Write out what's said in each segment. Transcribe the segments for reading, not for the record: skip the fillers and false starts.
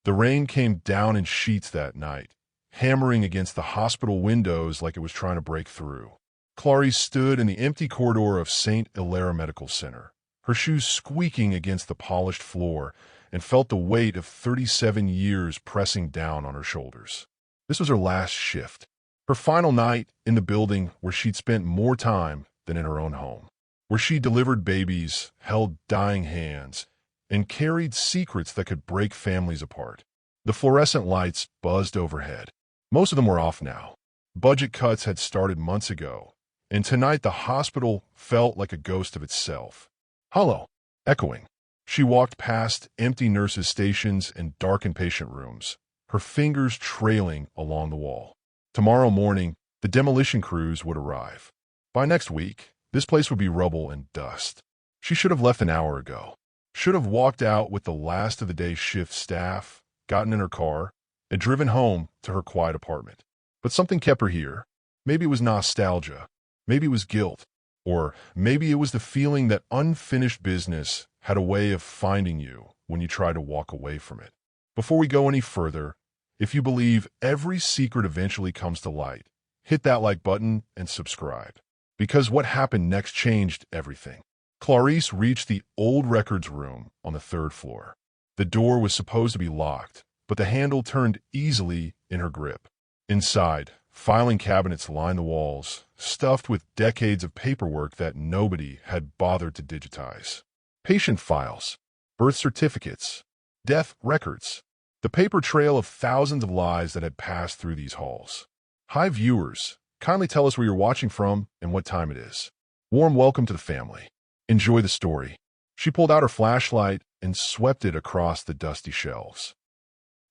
The rain came down in sheets that night, hammering against the hospital windows like it was trying to break through. Clarice stood in the empty corridor of St. Hilaire Medical Center, her shoes squeaking against the polished floor, and felt the weight of 37 years pressing down on her shoulders. This was her last shift, her final night in the building where she'd spent more time than in her own home, where she delivered babies, held dying hands, and carried secrets that could break families apart. The fluorescent lights buzzed overhead. Most of them were off now. Budget cuts had started months ago, and tonight the hospital felt like a ghost of itself. Hollow, echoing. She walked past empty nurses' stations and darkened patient rooms, her fingers trailing along the wall. Tomorrow morning, the demolition crews would arrive. By next week, this place would be rubble and dust. She should have left an hour ago. Should have walked out with the last of the day's shift staff, gotten in her car, and driven home to her quiet apartment. But something kept her here. Maybe it was nostalgia. Maybe it was guilt. Or maybe it was the feeling that unfinished business had a way of finding you when you try to walk away from it. Before we go any further, if you believe every secret eventually comes to light, hit that like button and subscribe. Because what happened next changed everything. Clarice reached the old records room on the 3rd floor. The door was supposed to be locked, but the handle turned easily in her grip. Inside, filing cabinets lined the walls, stuffed with decades of paperwork that nobody had bothered to digitize. Patient files, birth certificates, death records, the paper trail of thousands of lives that had passed through these halls. Hi viewers, kindly tell us where you're watching from and what time it is. Warm welcome to the family. Enjoy the story. She pulled out her flashlight and swept it across the dusty shelves.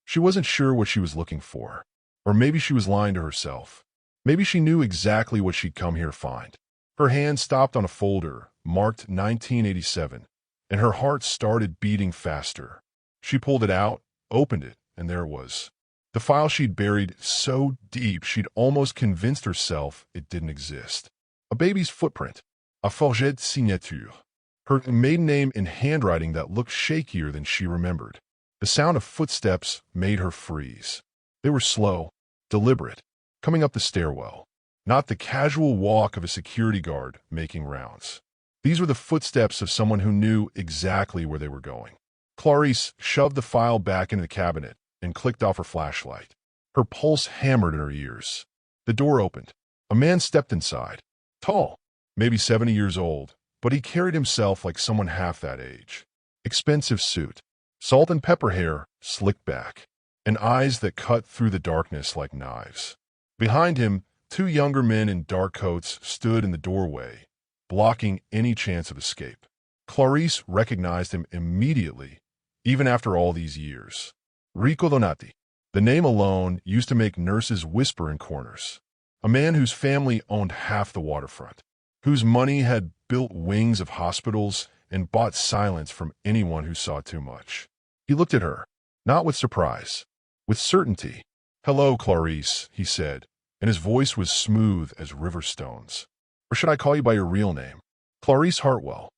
She wasn't sure what she was looking for. Or maybe she was lying to herself. Maybe she knew exactly what she'd come here to find. Her hand stopped on a folder marked 1987, and her heart started beating faster. She pulled it out, opened it, and there it was. The file she'd buried so deep she'd almost convinced herself it didn't exist. A baby's footprint. A forged signature. Her maiden name in handwriting that looked shakier than she remembered. The sound of footsteps made her freeze. They were slow, deliberate, coming up the stairwell, not the casual walk of a security guard making rounds. These were the footsteps of someone who knew exactly where they were going. Clarice shoved the file back into the cabinet and clicked off her flashlight. Her pulse hammered in her ears. The door opened. A man stepped inside. Tall, maybe 70 years old, but he carried himself like someone half that age. Expensive suit, salt and pepper hair slicked back, and eyes that cut through the darkness like knives. Behind him, 2 younger men in dark coats stood in the doorway, blocking any chance of escape. Clarice recognized him immediately, even after all these years. Rico Donati. The name alone used to make nurses whisper in corners. A man whose family owned half the waterfront, whose money had built wings of hospitals and bought silence from anyone who saw too much. He looked at her, not with surprise, with certainty. "Hello, Clarice," he said, and his voice was smooth as river stones. "Or should I call you by your real name?" Clarice Hartwell.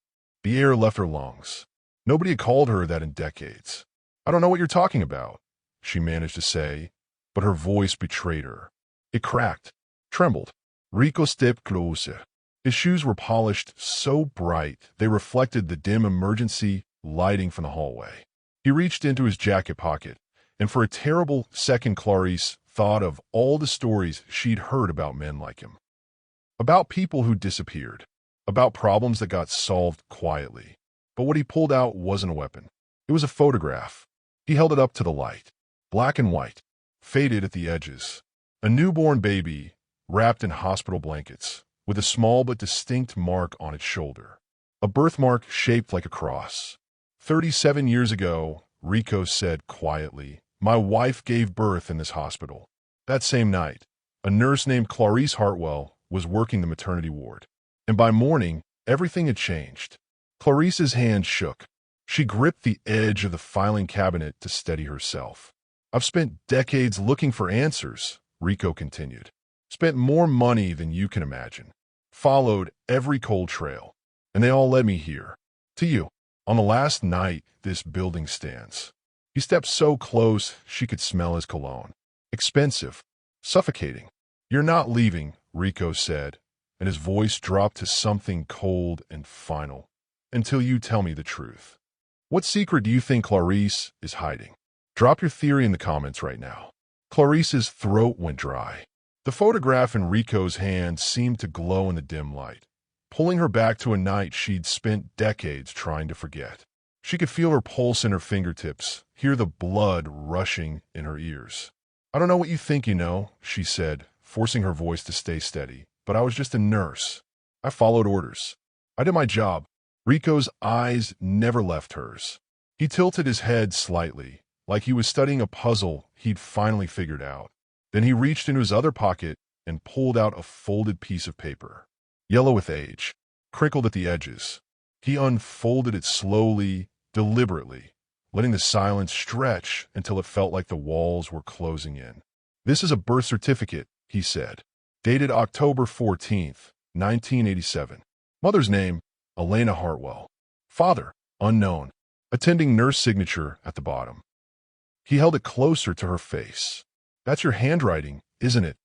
The air left her lungs. Nobody had called her that in decades. "I don't know what you're talking about," she managed to say, but her voice betrayed her. It cracked, trembled. Rico stepped closer. His shoes were polished so bright they reflected the dim emergency lighting from the hallway. He reached into his jacket pocket, and for a terrible second Clarice thought of all the stories she'd heard about men like him. About people who disappeared, about problems that got solved quietly. But what he pulled out wasn't a weapon. It was a photograph. He held it up to the light. Black and white, faded at the edges. A newborn baby, wrapped in hospital blankets, with a small but distinct mark on its shoulder. A birthmark shaped like a cross. 37 years ago, Rico said quietly, "My wife gave birth in this hospital." That same night, a nurse named Clarice Hartwell was working the maternity ward. And by morning, everything had changed. Clarice's hand shook. She gripped the edge of the filing cabinet to steady herself. "I've spent decades looking for answers," Rico continued. "Spent more money than you can imagine. Followed every cold trail. And they all led me here. To you. On the last night this building stands. He stepped so close she could smell his cologne. Expensive. Suffocating. "You're not leaving," Rico said, and his voice dropped to something cold and final. "Until you tell me the truth. What secret do you think Clarice is hiding? Drop your theory in the comments right now." Clarice's throat went dry. The photograph in Rico's hand seemed to glow in the dim light, pulling her back to a night she'd spent decades trying to forget. She could feel her pulse in her fingertips, hear the blood rushing in her ears. "I don't know what you think you know," she said, forcing her voice to stay steady, "but I was just a nurse. I followed orders. I did my job." Rico's eyes never left hers. He tilted his head slightly, like he was studying a puzzle he'd finally figured out. Then he reached into his other pocket and pulled out a folded piece of paper. Yellow with age, crinkled at the edges. He unfolded it slowly, deliberately, letting the silence stretch until it felt like the walls were closing in. "This is a birth certificate," he said. "Dated October 14th, 1987. Mother's name, Elena Hartwell. Father, unknown. Attending nurse signature at the bottom." He held it closer to her face. "That's your handwriting, isn't it?"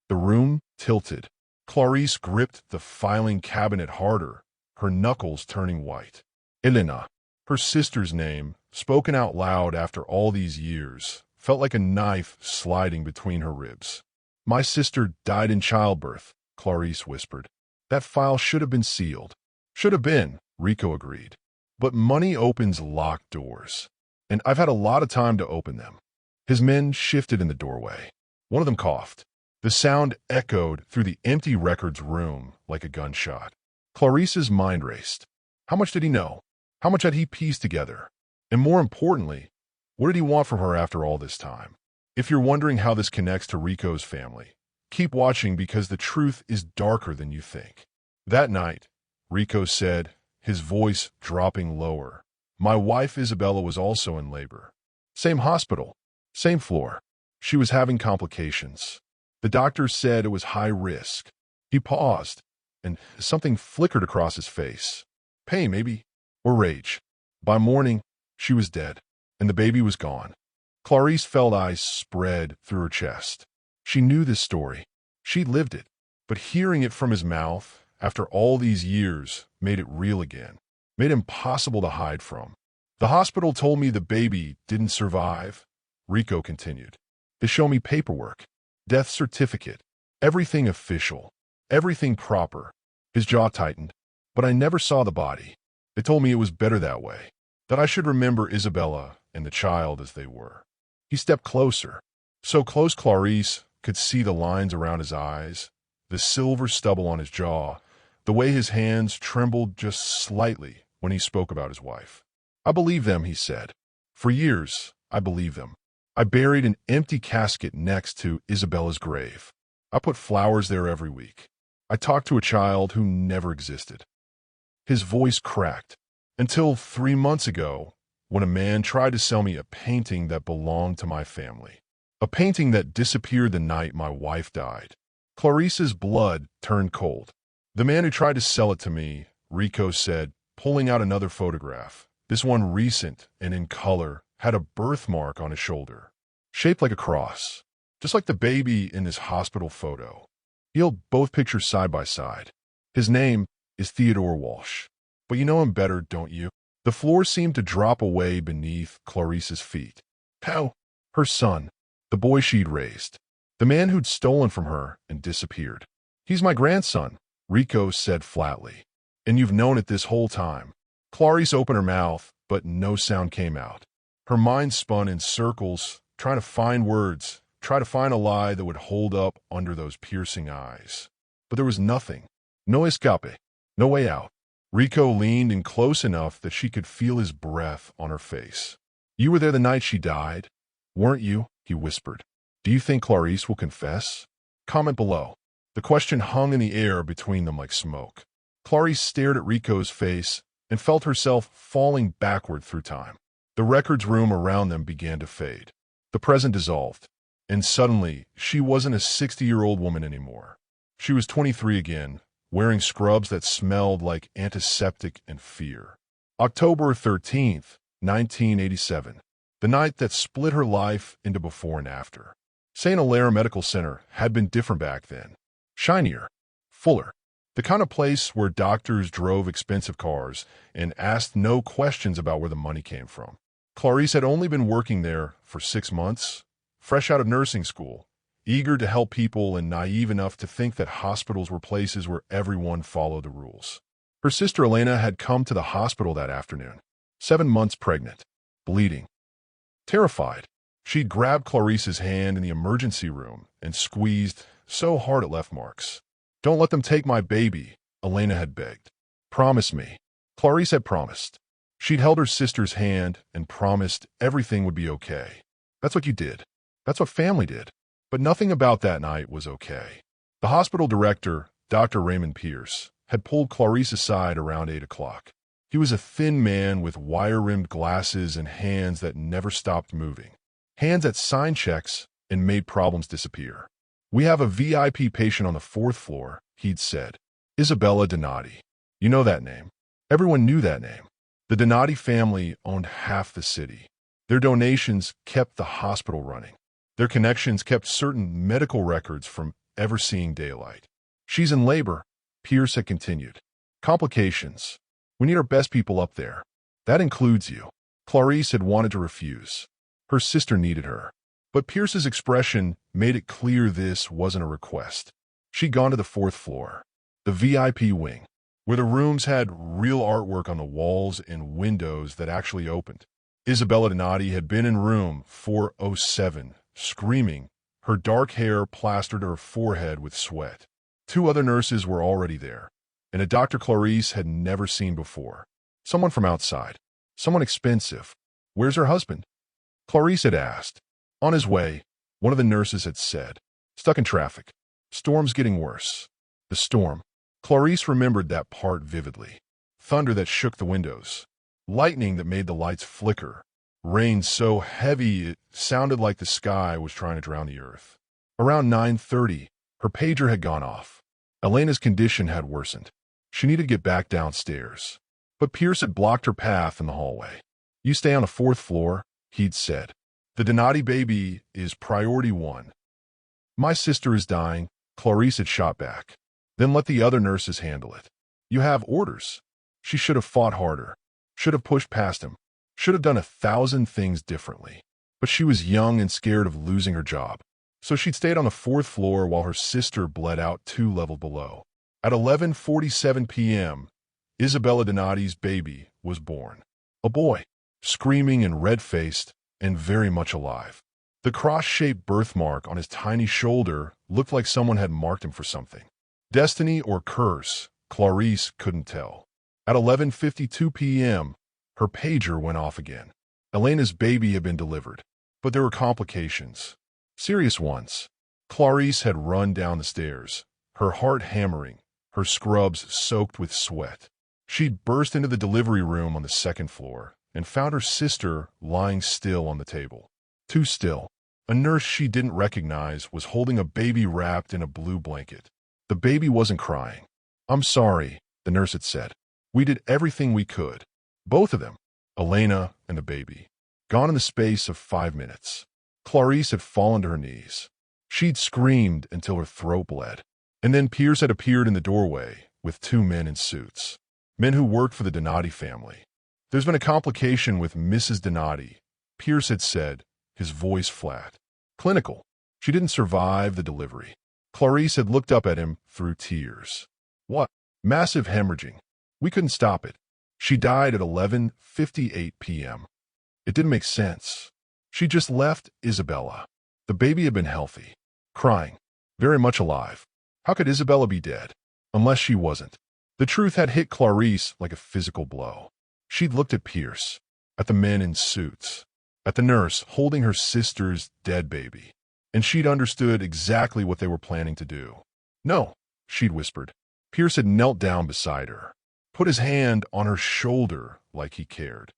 The room tilted. Clarice gripped the filing cabinet harder, her knuckles turning white. Elena, her sister's name, spoken out loud after all these years, felt like a knife sliding between her ribs. "My sister died in childbirth," Clarice whispered. "That file should have been sealed." "Should have been," Rico agreed. "But money opens locked doors, and I've had a lot of time to open them." His men shifted in the doorway. One of them coughed. The sound echoed through the empty records room like a gunshot. Clarice's mind raced. How much did he know? How much had he pieced together? And more importantly, what did he want from her after all this time? If you're wondering how this connects to Rico's family, keep watching because the truth is darker than you think. That night, Rico said, his voice dropping lower, "My wife Isabella was also in labor. Same hospital, same floor. She was having complications. The doctor said it was high risk." He paused, and something flickered across his face. Pain, maybe, or rage. By morning, she was dead, and the baby was gone. Clarice felt ice spread through her chest. She knew this story. She'd lived it. But hearing it from his mouth, after all these years, made it real again. Made it impossible to hide from. "The hospital told me the baby didn't survive," Rico continued. "They show me paperwork. Death certificate. Everything official. Everything proper." His jaw tightened. "But I never saw the body. They told me it was better that way. That I should remember Isabella and the child as they were." He stepped closer. So close Clarice could see the lines around his eyes, the silver stubble on his jaw, the way his hands trembled just slightly when he spoke about his wife. "I believe them," he said. "For years, I believed them. I buried an empty casket next to Isabella's grave. I put flowers there every week. I talked to a child who never existed." His voice cracked. "Until 3 months ago, when a man tried to sell me a painting that belonged to my family. A painting that disappeared the night my wife died." Clarice's blood turned cold. "The man who tried to sell it to me," Rico said, pulling out another photograph, this one recent and in color, had a birthmark on his shoulder, shaped like a cross, just like the baby in his hospital photo. He held both pictures side by side. "His name is Theodore Walsh. But you know him better, don't you?" The floor seemed to drop away beneath Clarice's feet. "How?" "Her son, the boy she'd raised. The man who'd stolen from her and disappeared. He's my grandson," Rico said flatly. "And you've known it this whole time." Clarice opened her mouth, but no sound came out. Her mind spun in circles, trying to find words, try to find a lie that would hold up under those piercing eyes. But there was nothing. No escape. No way out. Rico leaned in close enough that she could feel his breath on her face. "You were there the night she died, weren't you?" he whispered. "Do you think Clarice will confess? Comment below." The question hung in the air between them like smoke. Clarice stared at Rico's face and felt herself falling backward through time. The records room around them began to fade. The present dissolved. And suddenly, she wasn't a 60-year-old woman anymore. She was 23 again, wearing scrubs that smelled like antiseptic and fear. October 13th, 1987. the night that split her life into before and after. St. Hilaire Medical Center had been different back then. Shinier, fuller, the kind of place where doctors drove expensive cars and asked no questions about where the money came from. Clarice had only been working there for 6 months, fresh out of nursing school, eager to help people and naive enough to think that hospitals were places where everyone followed the rules. Her sister Elena had come to the hospital that afternoon, 7 months pregnant, bleeding. Terrified, she'd grabbed Clarice's hand in the emergency room and squeezed so hard it left marks. "Don't let them take my baby," Elena had begged. "Promise me." Clarice had promised. She'd held her sister's hand and promised everything would be okay. That's what you did. That's what family did. But nothing about that night was okay. The hospital director, Dr. Raymond Pierce, had pulled Clarice aside around 8 o'clock. He was a thin man with wire-rimmed glasses and hands that never stopped moving. Hands that signed checks and made problems disappear. "We have a VIP patient on the 4th floor," he'd said. "Isabella Donati. You know that name." Everyone knew that name. The Donati family owned half the city. Their donations kept the hospital running. Their connections kept certain medical records from ever seeing daylight. "She's in labor," Pierce had continued. "Complications. We need our best people up there. That includes you." Clarice had wanted to refuse. Her sister needed her. But Pierce's expression made it clear this wasn't a request. She'd gone to the 4th floor, the VIP wing, where the rooms had real artwork on the walls and windows that actually opened. Isabella Donati had been in room 407, screaming, her dark hair plastered to her forehead with sweat. 2 other nurses were already there, and a Dr. Clarice had never seen before. Someone from outside. Someone expensive. "Where's her husband?" Clarice had asked. "On his way," one of the nurses had said. "Stuck in traffic. Storm's getting worse." The storm. Clarice remembered that part vividly. Thunder that shook the windows. Lightning that made the lights flicker. Rain so heavy it sounded like the sky was trying to drown the earth. Around 9:30, her pager had gone off. Elena's condition had worsened. She needed to get back downstairs. But Pierce had blocked her path in the hallway. "You stay on the 4th floor," he'd said. "The Donati baby is priority 1. "My sister is dying," Clarice had shot back. "Then let the other nurses handle it. You have orders." She should have fought harder. Should have pushed past him. Should have done 1,000 things differently. But she was young and scared of losing her job. So she'd stayed on the 4th floor while her sister bled out 2 levels below. At 11:47 p.m., Isabella Donati's baby was born. A boy, screaming and red-faced and very much alive. The cross-shaped birthmark on his tiny shoulder looked like someone had marked him for something. Destiny or curse, Clarice couldn't tell. At 11:52 p.m., her pager went off again. Elena's baby had been delivered, but there were complications. Serious ones. Clarice had run down the stairs, her heart hammering, her scrubs soaked with sweat. She'd burst into the delivery room on the 2nd floor and found her sister lying still on the table. Too still. A nurse she didn't recognize was holding a baby wrapped in a blue blanket. The baby wasn't crying. "I'm sorry," the nurse had said. "We did everything we could." Both of them, Elena and the baby, gone in the space of 5 minutes. Clarice had fallen to her knees. She'd screamed until her throat bled. And then Pierce had appeared in the doorway with 2 men in suits. Men who worked for the Donati family. "There's been a complication with Mrs. Donati," Pierce had said, his voice flat. Clinical. She didn't survive the delivery. Clarice had looked up at him through tears. "What?" "Massive hemorrhaging. We couldn't stop it. She died at 11:58 p.m. It didn't make sense. She just left Isabella. The baby had been healthy, crying, very much alive. How could Isabella be dead? Unless she wasn't. The truth had hit Clarice like a physical blow. She'd looked at Pierce, at the men in suits, at the nurse holding her sister's dead baby, and she'd understood exactly what they were planning to do. "No," she'd whispered. Pierce had knelt down beside her, put his hand on her shoulder like he cared.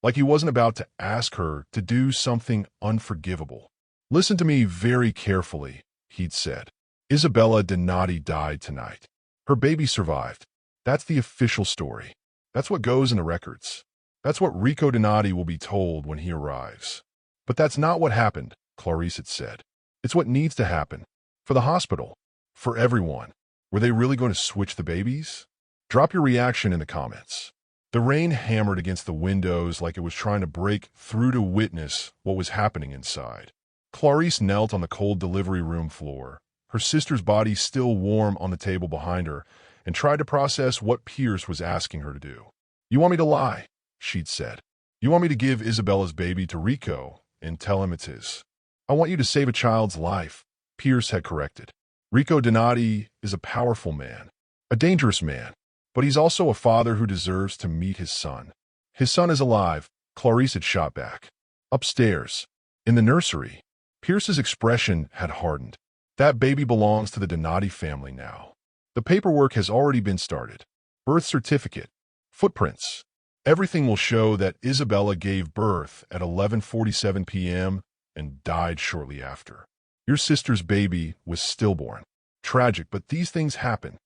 Like he wasn't about to ask her to do something unforgivable. "Listen to me very carefully," he'd said. "Isabella Donati died tonight. Her baby survived. That's the official story. That's what goes in the records. That's what Rico Donati will be told when he arrives. But that's not what happened, Clarice had said. It's what needs to happen. For the hospital. For everyone. Were they really going to switch the babies? Drop your reaction in the comments. The rain hammered against the windows like it was trying to break through to witness what was happening inside. Clarice knelt on the cold delivery room floor, her sister's body still warm on the table behind her, and tried to process what Pierce was asking her to do. "You want me to lie?" she'd said. "You want me to give Isabella's baby to Rico and tell him it's his?" "I want you to save a child's life," Pierce had corrected. "Rico Donati is a powerful man, a dangerous man, but he's also a father who deserves to meet his son." "His son is alive," Clarice had shot back. Upstairs, in the nursery, Pierce's expression had hardened. "That baby belongs to the Donati family now. The paperwork has already been started. Birth certificate, footprints. Everything will show that Isabella gave birth at 11:47 p.m. and died shortly after. Your sister's baby was stillborn. Tragic, but these things happen."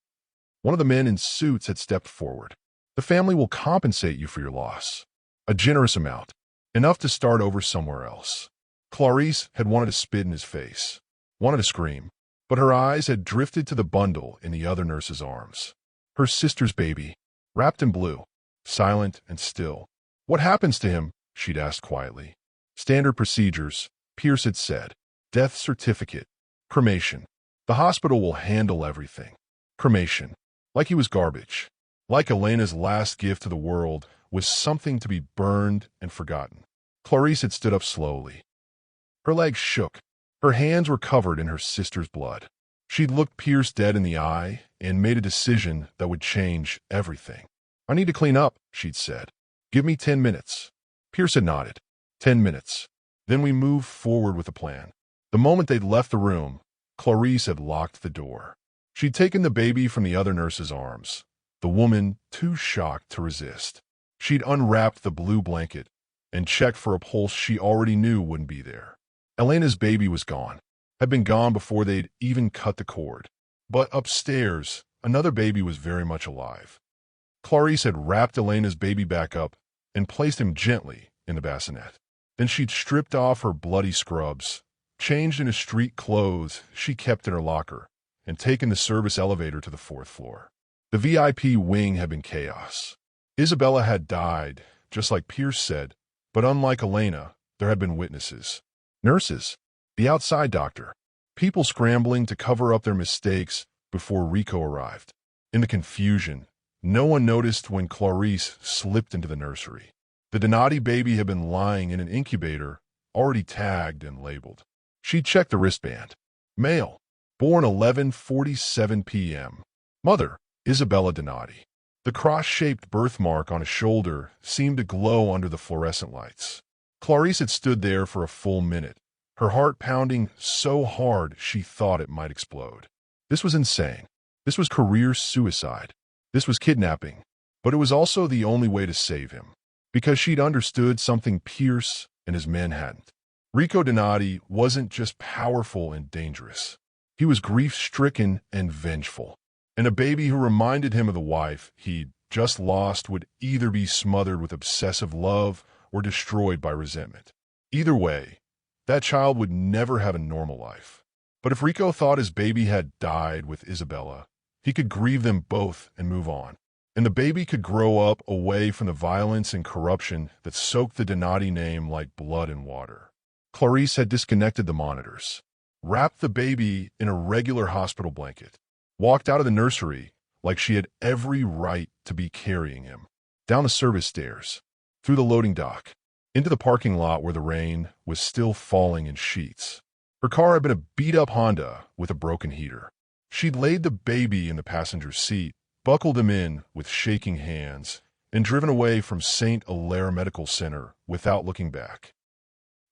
One of the men in suits had stepped forward. "The family will compensate you for your loss. A generous amount. Enough to start over somewhere else." Clarice had wanted to spit in his face, wanted to scream, but her eyes had drifted to the bundle in the other nurse's arms. Her sister's baby, wrapped in blue, silent and still. "What happens to him?" she'd asked quietly. "Standard procedures," Pierce had said. "Death certificate. Cremation. The hospital will handle everything." Cremation. Like he was garbage. Like Elena's last gift to the world was something to be burned and forgotten. Clarice had stood up slowly. Her legs shook. Her hands were covered in her sister's blood. She'd looked Pierce dead in the eye and made a decision that would change everything. "I need to clean up," she'd said. "Give me 10 minutes." Pierce had nodded. 10 minutes. Then we moved forward with a plan. The moment they'd left the room, Clarice had locked the door. She'd taken the baby from the other nurse's arms, the woman too shocked to resist. She'd unwrapped the blue blanket and checked for a pulse she already knew wouldn't be there. Elena's baby was gone, had been gone before they'd even cut the cord. But upstairs, another baby was very much alive. Clarice had wrapped Elena's baby back up and placed him gently in the bassinet. Then she'd stripped off her bloody scrubs, changed into street clothes she kept in her locker, and taken the service elevator to the 4th floor. The VIP wing had been chaos. Isabella had died, just like Pierce said, but unlike Elena, there had been witnesses. Nurses, the outside doctor, people scrambling to cover up their mistakes before Rico arrived. In the confusion, no one noticed when Clarice slipped into the nursery. The Donati baby had been lying in an incubator, already tagged and labeled. She checked the wristband. Male, born 11:47 p.m. Mother, Isabella Donati. The cross-shaped birthmark on his shoulder seemed to glow under the fluorescent lights. Clarice had stood there for a full minute, her heart pounding so hard she thought it might explode. This was insane. This was career suicide. This was kidnapping. But it was also the only way to save him, because she'd understood something Pierce and his men hadn't. Rico Donati wasn't just powerful and dangerous. He was grief-stricken and vengeful. And a baby who reminded him of the wife he'd just lost would either be smothered with obsessive love or destroyed by resentment. Either way, that child would never have a normal life. But if Rico thought his baby had died with Isabella, he could grieve them both and move on. And the baby could grow up away from the violence and corruption that soaked the Donati name like blood and water. Clarice had disconnected the monitors, wrapped the baby in a regular hospital blanket, walked out of the nursery like she had every right to be carrying him, down the service stairs, through the loading dock, into the parking lot where the rain was still falling in sheets. Her car had been a beat-up Honda with a broken heater. She'd laid the baby in the passenger seat, buckled him in with shaking hands, and driven away from St. Hilaire Medical Center without looking back.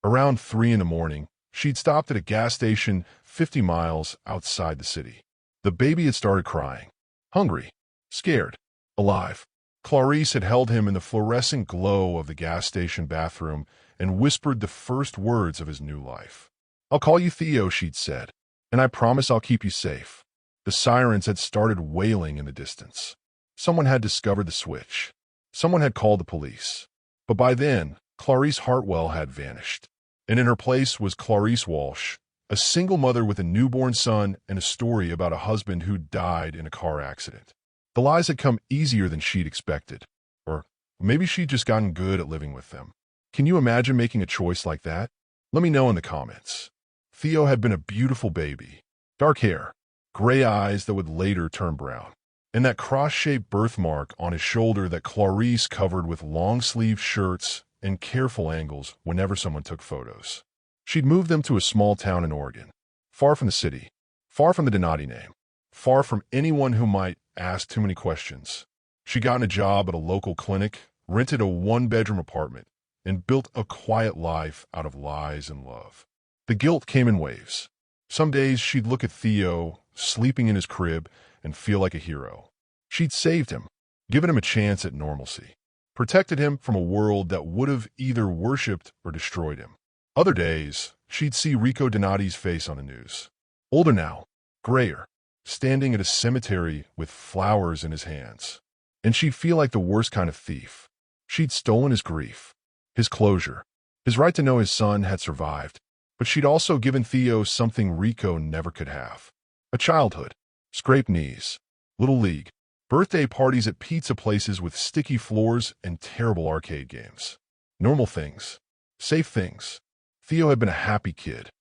Around 3 in the morning, she'd stopped at a gas station 50 miles outside the city. The baby had started crying. Hungry, scared, alive. Clarice had held him in the fluorescent glow of the gas station bathroom and whispered the first words of his new life. "I'll call you Theo," she'd said, "and I promise I'll keep you safe." The sirens had started wailing in the distance. Someone had discovered the switch. Someone had called the police. But by then, Clarice Hartwell had vanished. And in her place was Clarice Walsh, a single mother with a newborn son and a story about a husband who died in a car accident. The lies had come easier than she'd expected. Or maybe she'd just gotten good at living with them. Can you imagine making a choice like that? Let me know in the comments. Theo had been a beautiful baby. Dark hair, gray eyes that would later turn brown, and that cross-shaped birthmark on his shoulder that Clarice covered with long-sleeved shirts and careful angles whenever someone took photos. She'd moved them to a small town in Oregon, far from the city, far from the Donati name, far from anyone who might ask too many questions. She'd gotten a job at a local clinic, rented a one-bedroom apartment, and built a quiet life out of lies and love. The guilt came in waves. Some days she'd look at Theo, sleeping in his crib, and feel like a hero. She'd saved him, given him a chance at normalcy, protected him from a world that would have either worshipped or destroyed him. Other days, she'd see Rico Donati's face on the news. Older now, grayer, standing at a cemetery with flowers in his hands. And she'd feel like the worst kind of thief. She'd stolen his grief, his closure, his right to know his son had survived. But she'd also given Theo something Rico never could have. A childhood, scraped knees, little league, birthday parties at pizza places with sticky floors and terrible arcade games. Normal things, safe things. Theo had been a happy kid,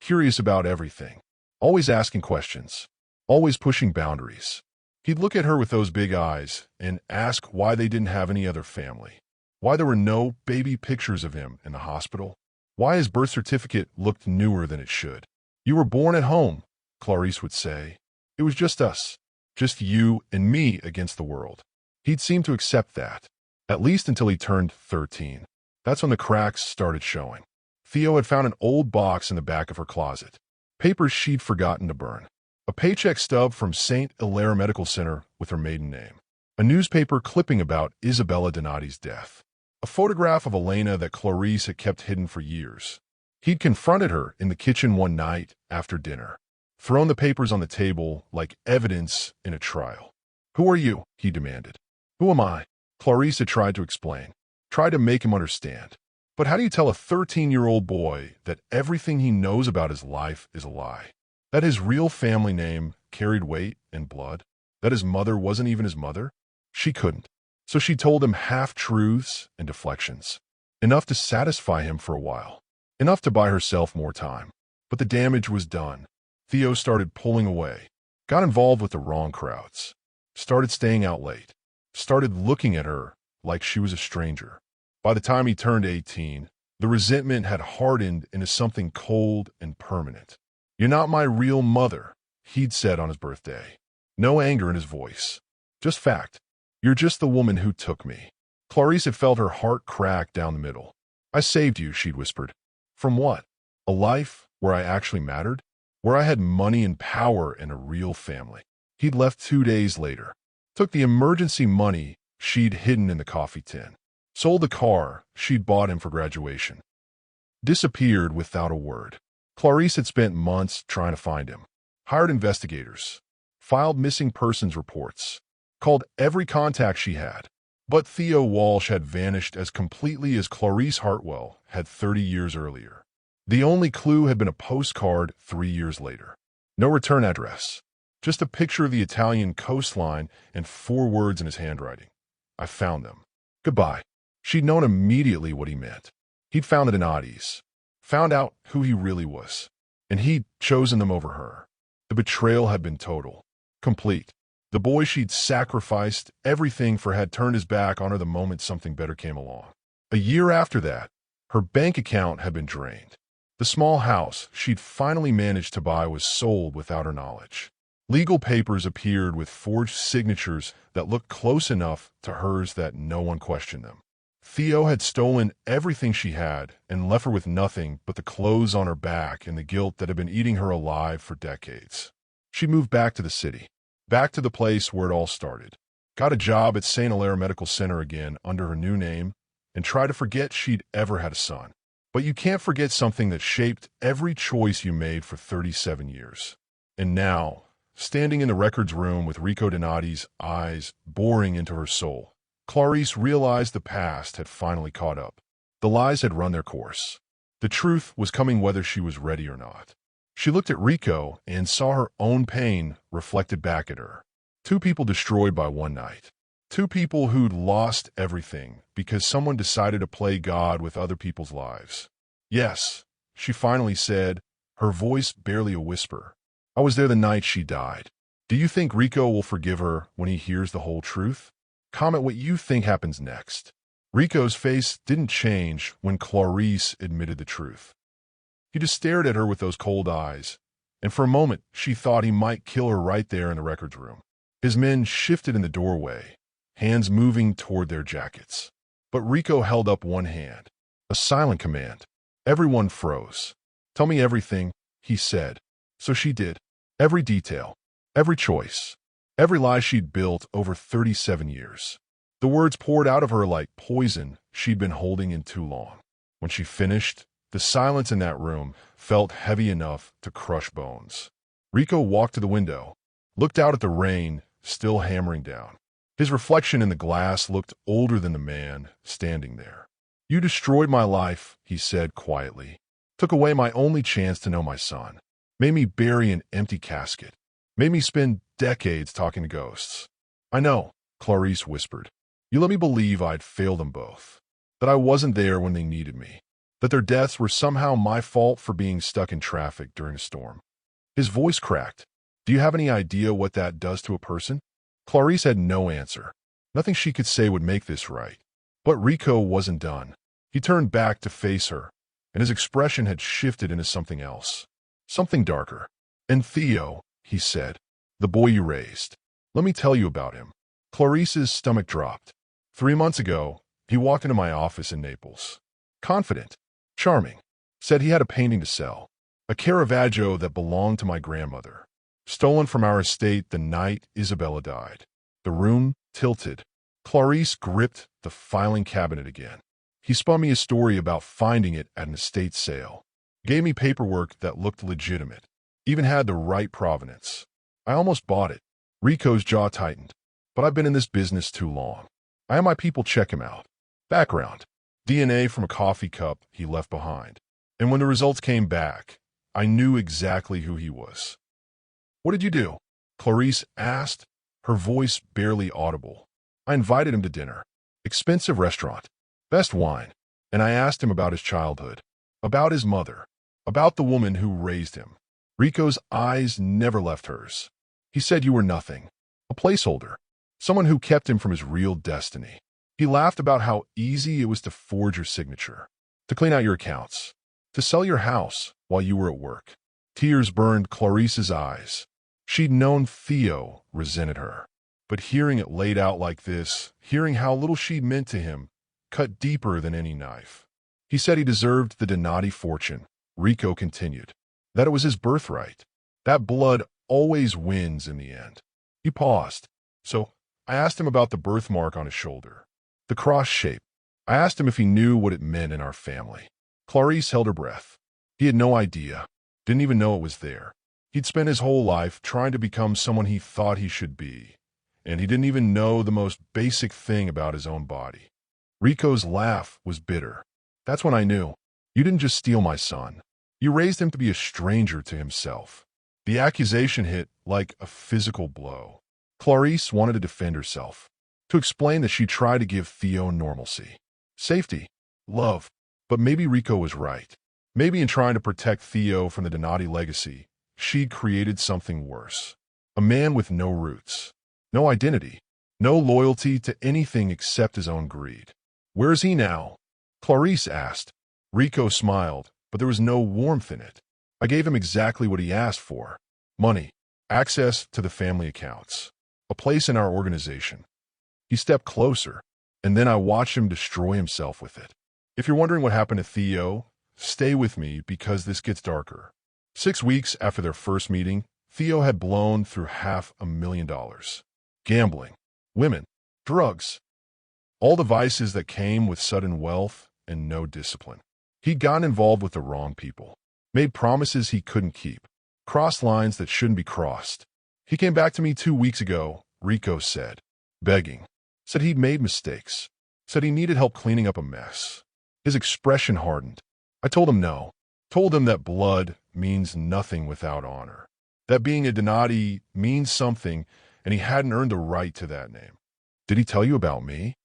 curious about everything, always asking questions, always pushing boundaries. He'd look at her with those big eyes and ask why they didn't have any other family, why there were no baby pictures of him in the hospital, why his birth certificate looked newer than it should. You were born at home, Clarice would say. It was just us, just you and me against the world. He'd seemed to accept that, at least until he turned 13. That's when the cracks started showing. Theo had found an old box in the back of her closet, papers she'd forgotten to burn, a paycheck stub from St. Hilaire Medical Center with her maiden name, a newspaper clipping about Isabella Donati's death, a photograph of Elena that Clarice had kept hidden for years. He'd confronted her in the kitchen one night after dinner, thrown the papers on the table like evidence in a trial. "Who are you?" he demanded. "Who am I?" Clarice had tried to explain, tried to make him understand. But how do you tell a 13-year-old boy that everything he knows about his life is a lie? That his real family name carried weight and blood? That his mother wasn't even his mother? She couldn't. So she told him half-truths and deflections. Enough to satisfy him for a while. Enough to buy herself more time. But the damage was done. Theo started pulling away. Got involved with the wrong crowds. Started staying out late. Started looking at her like she was a stranger. By the time he turned 18, the resentment had hardened into something cold and permanent. "You're not my real mother," he'd said on his birthday. No anger in his voice. Just fact. "You're just the woman who took me." Clarice had felt her heart crack down the middle. "I saved you," she'd whispered. "From what? A life where I actually mattered? Where I had money and power and a real family." He'd left 2 days later. Took the emergency money she'd hidden in the coffee tin. Sold the car she'd bought him for graduation. Disappeared without a word. Clarice had spent months trying to find him. Hired investigators. Filed missing persons reports. Called every contact she had. But Theo Walsh had vanished as completely as Clarice Hartwell had 30 years earlier. The only clue had been a postcard 3 years later. No return address. Just a picture of the Italian coastline and 4 words in his handwriting. "I found them. Goodbye." She'd known immediately what he meant. He'd found the Donatis. Found out who he really was. And he'd chosen them over her. The betrayal had been total. Complete. The boy she'd sacrificed everything for had turned his back on her the moment something better came along. A year after that, her bank account had been drained. The small house she'd finally managed to buy was sold without her knowledge. Legal papers appeared with forged signatures that looked close enough to hers that no one questioned them. Theo had stolen everything she had and left her with nothing but the clothes on her back and the guilt that had been eating her alive for decades. She moved back to the city, back to the place where it all started. Got a job at St. Hilaire Medical Center again under her new name and tried to forget she'd ever had a son. But you can't forget something that shaped every choice you made for 37 years. And now, standing in the records room with Rico Donati's eyes boring into her soul, Clarice realized the past had finally caught up. The lies had run their course. The truth was coming whether she was ready or not. She looked at Rico and saw her own pain reflected back at her. Two people destroyed by one night. Two people who'd lost everything because someone decided to play God with other people's lives. Yes, she finally said, her voice barely a whisper. I was there the night she died. Do you think Rico will forgive her when he hears the whole truth? Comment what you think happens next. Rico's face didn't change when Clarice admitted the truth. He just stared at her with those cold eyes, and for a moment she thought he might kill her right there in the records room. His men shifted in the doorway, hands moving toward their jackets. But Rico held up one hand, a silent command. Everyone froze. Tell me everything, he said. So she did. Every detail, every choice, every lie she'd built over 37 years. The words poured out of her like poison she'd been holding in too long. When she finished, the silence in that room felt heavy enough to crush bones. Rico walked to the window, looked out at the rain still hammering down. His reflection in the glass looked older than the man standing there. You destroyed my life, he said quietly. Took away my only chance to know my son. Made me bury an empty casket. Made me spend decades talking to ghosts. I know, Clarice whispered. You let me believe I'd failed them both. That I wasn't there when they needed me. That their deaths were somehow my fault for being stuck in traffic during a storm. His voice cracked. Do you have any idea what that does to a person? Clarice had no answer. Nothing she could say would make this right. But Rico wasn't done. He turned back to face her, and his expression had shifted into something else. Something darker. And Theo, he said, the boy you raised. Let me tell you about him. Clarice's stomach dropped. 3 months ago, he walked into my office in Naples. Confident. Charming. Said he had a painting to sell. A Caravaggio that belonged to my grandmother. Stolen from our estate the night Isabella died. The room tilted. Clarice gripped the filing cabinet again. He spun me a story about finding it at an estate sale. Gave me paperwork that looked legitimate. Even had the right provenance. I almost bought it. Rico's jaw tightened. But I've been in this business too long. I had my people check him out. Background. DNA from a coffee cup he left behind. And when the results came back, I knew exactly who he was. What did you do? Clarice asked, her voice barely audible. I invited him to dinner. Expensive restaurant. Best wine. And I asked him about his childhood. About his mother. About the woman who raised him. Rico's eyes never left hers. He said you were nothing. A placeholder. Someone who kept him from his real destiny. He laughed about how easy it was to forge your signature. To clean out your accounts. To sell your house while you were at work. Tears burned Clarice's eyes. She'd known Theo resented her. But hearing it laid out like this, hearing how little she'd meant to him, cut deeper than any knife. He said he deserved the Donati fortune. Rico continued. That it was his birthright. That blood always wins in the end. He paused. So I asked him about the birthmark on his shoulder. The cross shape. I asked him if he knew what it meant in our family. Clarice held her breath. He had no idea. Didn't even know it was there. He'd spent his whole life trying to become someone he thought he should be, and he didn't even know the most basic thing about his own body. Rico's laugh was bitter. That's when I knew. You didn't just steal my son. You raised him to be a stranger to himself. The accusation hit like a physical blow. Clarice wanted to defend herself, to explain that she tried to give Theo normalcy, safety, love. But maybe Rico was right. Maybe in trying to protect Theo from the Donati legacy, she'd created something worse. A man with no roots, no identity, no loyalty to anything except his own greed. Where is he now? Clarice asked. Rico smiled, but there was no warmth in it. I gave him exactly what he asked for. Money, access to the family accounts, a place in our organization. He stepped closer, and then I watched him destroy himself with it. If you're wondering what happened to Theo, stay with me because this gets darker. 6 weeks after their first meeting, Theo had blown through $500,000. Gambling, women, drugs. All the vices that came with sudden wealth and no discipline. He'd gotten involved with the wrong people. Made promises he couldn't keep. Crossed lines that shouldn't be crossed. He came back to me 2 weeks ago, Rico said. Begging. Said he'd made mistakes. Said he needed help cleaning up a mess. His expression hardened. I told him no. Told him that blood means nothing without honor. That being a Donati means something, and he hadn't earned the right to that name. Did he tell you about me?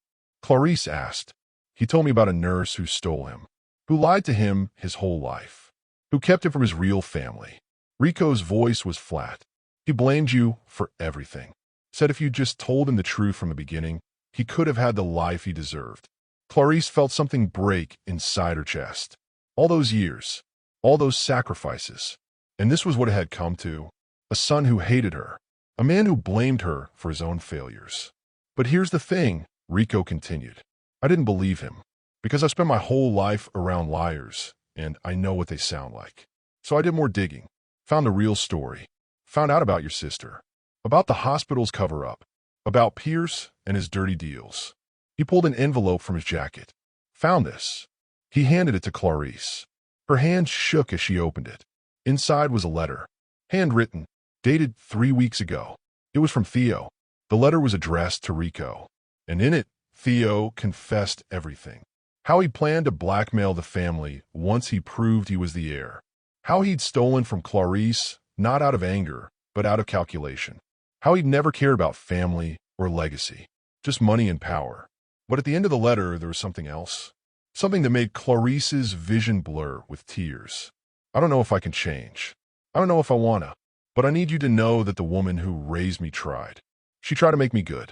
Clarice asked. He told me about a nurse who stole him, who lied to him his whole life, who kept him from his real family. Rico's voice was flat. He blamed you for everything. Said if you just told him the truth from the beginning, he could have had the life he deserved. Clarice felt something break inside her chest. All those years, all those sacrifices, and this was what it had come to. A son who hated her, a man who blamed her for his own failures. But here's the thing, Rico continued. I didn't believe him, because I spent my whole life around liars, and I know what they sound like. So I did more digging, found the real story, found out about your sister, about the hospital's cover-up, about Pierce and his dirty deals. He pulled an envelope from his jacket. Found this. He handed it to Clarice. Her hand shook as she opened it. Inside was a letter, handwritten, dated 3 weeks ago. It was from Theo. The letter was addressed to Rico, and in it, Theo confessed everything. How he planned to blackmail the family once he proved he was the heir. How he'd stolen from Clarice, not out of anger, but out of calculation. How he'd never cared about family or legacy, just money and power. But at the end of the letter, there was something else. Something that made Clarice's vision blur with tears. I don't know if I can change. I don't know if I wanna. But I need you to know that the woman who raised me tried. She tried to make me good.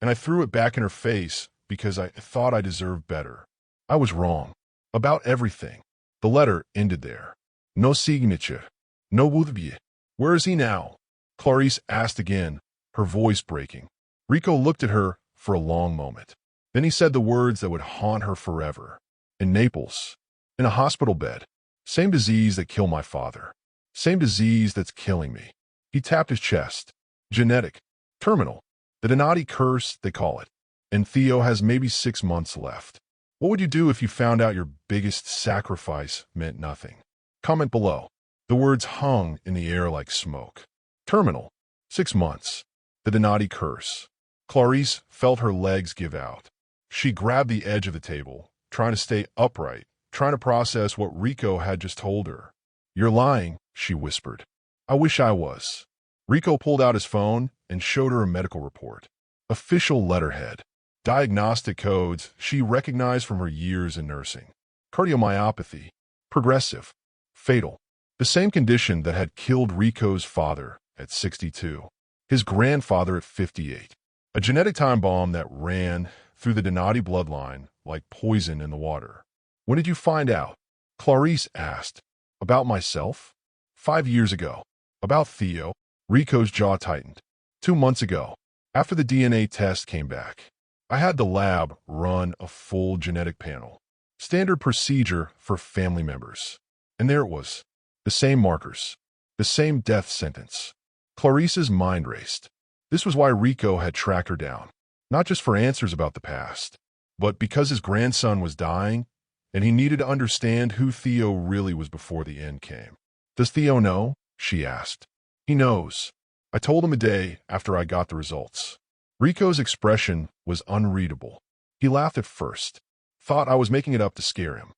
And I threw it back in her face because I thought I deserved better. I was wrong. About everything. The letter ended there. No signature. No wudbye. Where is he now? Clarice asked again, her voice breaking. Rico looked at her for a long moment. Then he said the words that would haunt her forever. In Naples. In a hospital bed. Same disease that killed my father. Same disease that's killing me. He tapped his chest. Genetic. Terminal. The Donati curse, they call it. And Theo has maybe 6 months left. What would you do if you found out your biggest sacrifice meant nothing? Comment below. The words hung in the air like smoke. Terminal. 6 months. The Donati curse. Clarice felt her legs give out. She grabbed the edge of the table, trying to stay upright, trying to process what Rico had just told her. You're lying, she whispered. I wish I was. Rico pulled out his phone and showed her a medical report. Official letterhead. Diagnostic codes she recognized from her years in nursing. Cardiomyopathy. Progressive. Fatal. The same condition that had killed Rico's father at 62. His grandfather at 58. A genetic time bomb that ran through the Donati bloodline like poison in the water. When did you find out? Clarice asked. About myself? 5 years ago. About Theo? Rico's jaw tightened. 2 months ago. After the DNA test came back. I had the lab run a full genetic panel. Standard procedure for family members. And there it was. The same markers. The same death sentence. Clarice's mind raced. This was why Rico had tracked her down. Not just for answers about the past, but because his grandson was dying, and he needed to understand who Theo really was before the end came. Does Theo know? She asked. He knows. I told him a day after I got the results. Rico's expression was unreadable. He laughed at first, thought I was making it up to scare him.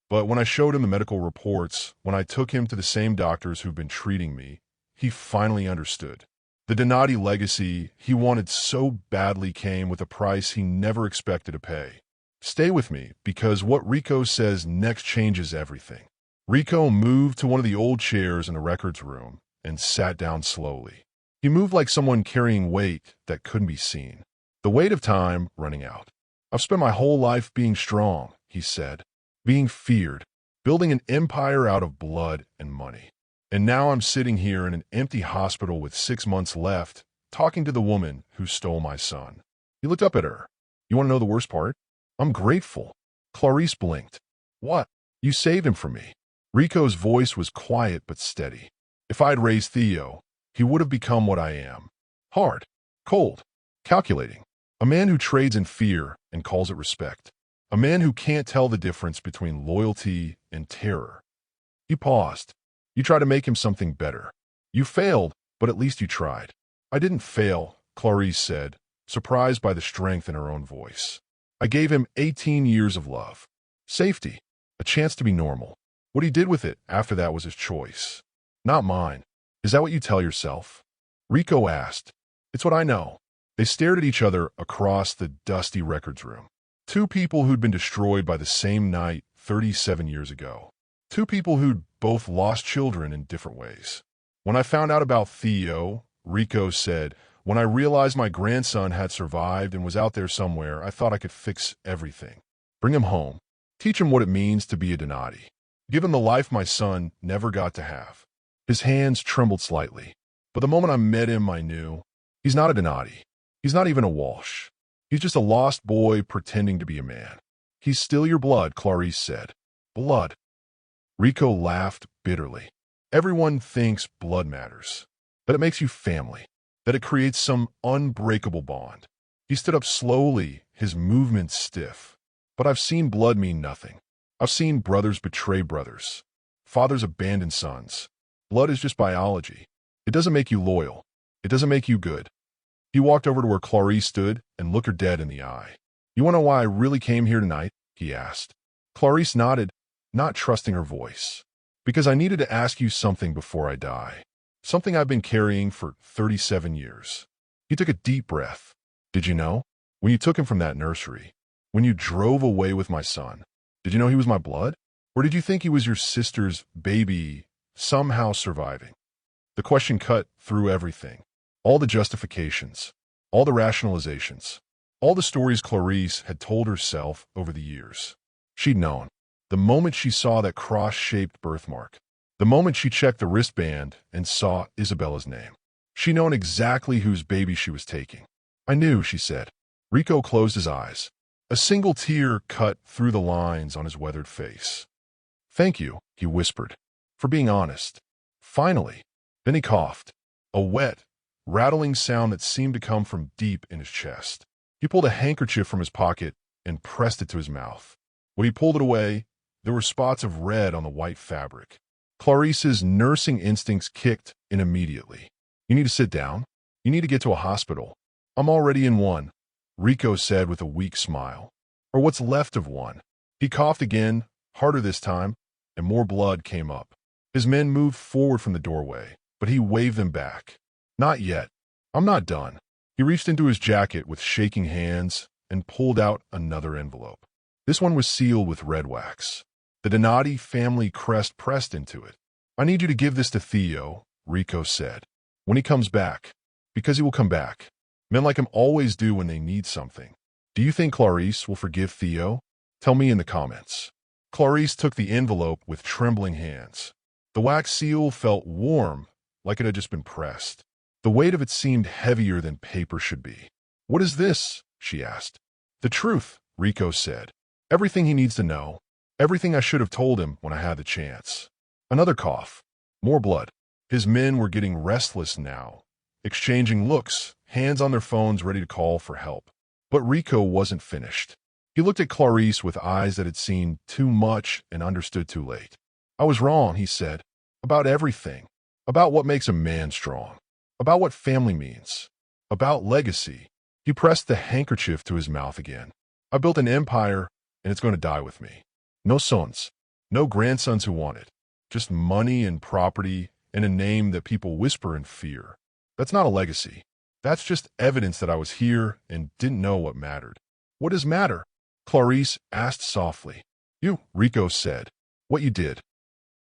But when I showed him the medical reports, when I took him to the same doctors who've been treating me, he finally understood. The Donati legacy he wanted so badly came with a price he never expected to pay. Stay with me, because what Rico says next changes everything. Rico moved to one of the old chairs in the records room and sat down slowly. He moved like someone carrying weight that couldn't be seen. The weight of time running out. I've spent my whole life being strong, he said. Being feared. Building an empire out of blood and money. And now I'm sitting here in an empty hospital with 6 months left, talking to the woman who stole my son. He looked up at her. You want to know the worst part? I'm grateful. Clarice blinked. What? You saved him from me. Rico's voice was quiet but steady. If I'd raised Theo, he would have become what I am. Hard. Cold. Calculating. A man who trades in fear and calls it respect. A man who can't tell the difference between loyalty and terror. He paused. You tried to make him something better. You failed, but at least you tried. I didn't fail, Clarice said, surprised by the strength in her own voice. I gave him 18 years of love. Safety. A chance to be normal. What he did with it after that was his choice. Not mine. Is that what you tell yourself? Rico asked. It's what I know. They stared at each other across the dusty records room. Two people who'd been destroyed by the same night 37 years ago. Two people who'd both lost children in different ways. When I found out about Theo, Rico said, when I realized my grandson had survived and was out there somewhere, I thought I could fix everything. Bring him home. Teach him what it means to be a Donati. Give him the life my son never got to have. His hands trembled slightly. But the moment I met him, I knew. He's not a Donati. He's not even a Walsh. He's just a lost boy pretending to be a man. He's still your blood, Clarice said. Blood. Rico laughed bitterly. Everyone thinks blood matters. That it makes you family. That it creates some unbreakable bond. He stood up slowly, his movements stiff. But I've seen blood mean nothing. I've seen brothers betray brothers. Fathers abandon sons. Blood is just biology. It doesn't make you loyal. It doesn't make you good. He walked over to where Clarice stood and looked her dead in the eye. You want to know why I really came here tonight? He asked. Clarice nodded, not trusting her voice. Because I needed to ask you something before I die. Something I've been carrying for 37 years. He took a deep breath. Did you know? When you took him from that nursery, when you drove away with my son, did you know he was my blood? Or did you think he was your sister's baby somehow surviving? The question cut through everything. All the justifications, all the rationalizations, all the stories Clarice had told herself over the years. She'd known. The moment she saw that cross-shaped birthmark, the moment she checked the wristband and saw Isabella's name, she'd known exactly whose baby she was taking. I knew, she said. Rico closed his eyes. A single tear cut through the lines on his weathered face. Thank you, he whispered, for being honest. Finally. Then he coughed. A wet, rattling sound that seemed to come from deep in his chest. He pulled a handkerchief from his pocket and pressed it to his mouth. When he pulled it away, there were spots of red on the white fabric. Clarice's nursing instincts kicked in immediately. You need to sit down. You need to get to a hospital. I'm already in one, Rico said with a weak smile. Or what's left of one. He coughed again, harder this time, and more blood came up. His men moved forward from the doorway, but he waved them back. Not yet. I'm not done. He reached into his jacket with shaking hands and pulled out another envelope. This one was sealed with red wax. The Donati family crest pressed into it. I need you to give this to Theo, Rico said. When he comes back. Because he will come back. Men like him always do when they need something. Do you think Clarice will forgive Theo? Tell me in the comments. Clarice took the envelope with trembling hands. The wax seal felt warm, like it had just been pressed. The weight of it seemed heavier than paper should be. What is this? She asked. The truth, Rico said. Everything he needs to know. Everything I should have told him when I had the chance. Another cough. More blood. His men were getting restless now, exchanging looks, hands on their phones ready to call for help. But Rico wasn't finished. He looked at Clarice with eyes that had seen too much and understood too late. I was wrong, he said. About everything. About what makes a man strong. About what family means. About legacy. He pressed the handkerchief to his mouth again. I built an empire, and it's going to die with me. No sons. No grandsons who want it. Just money and property and a name that people whisper in fear. That's not a legacy. That's just evidence that I was here and didn't know what mattered. What does matter? Clarice asked softly. You, Rico said. What you did.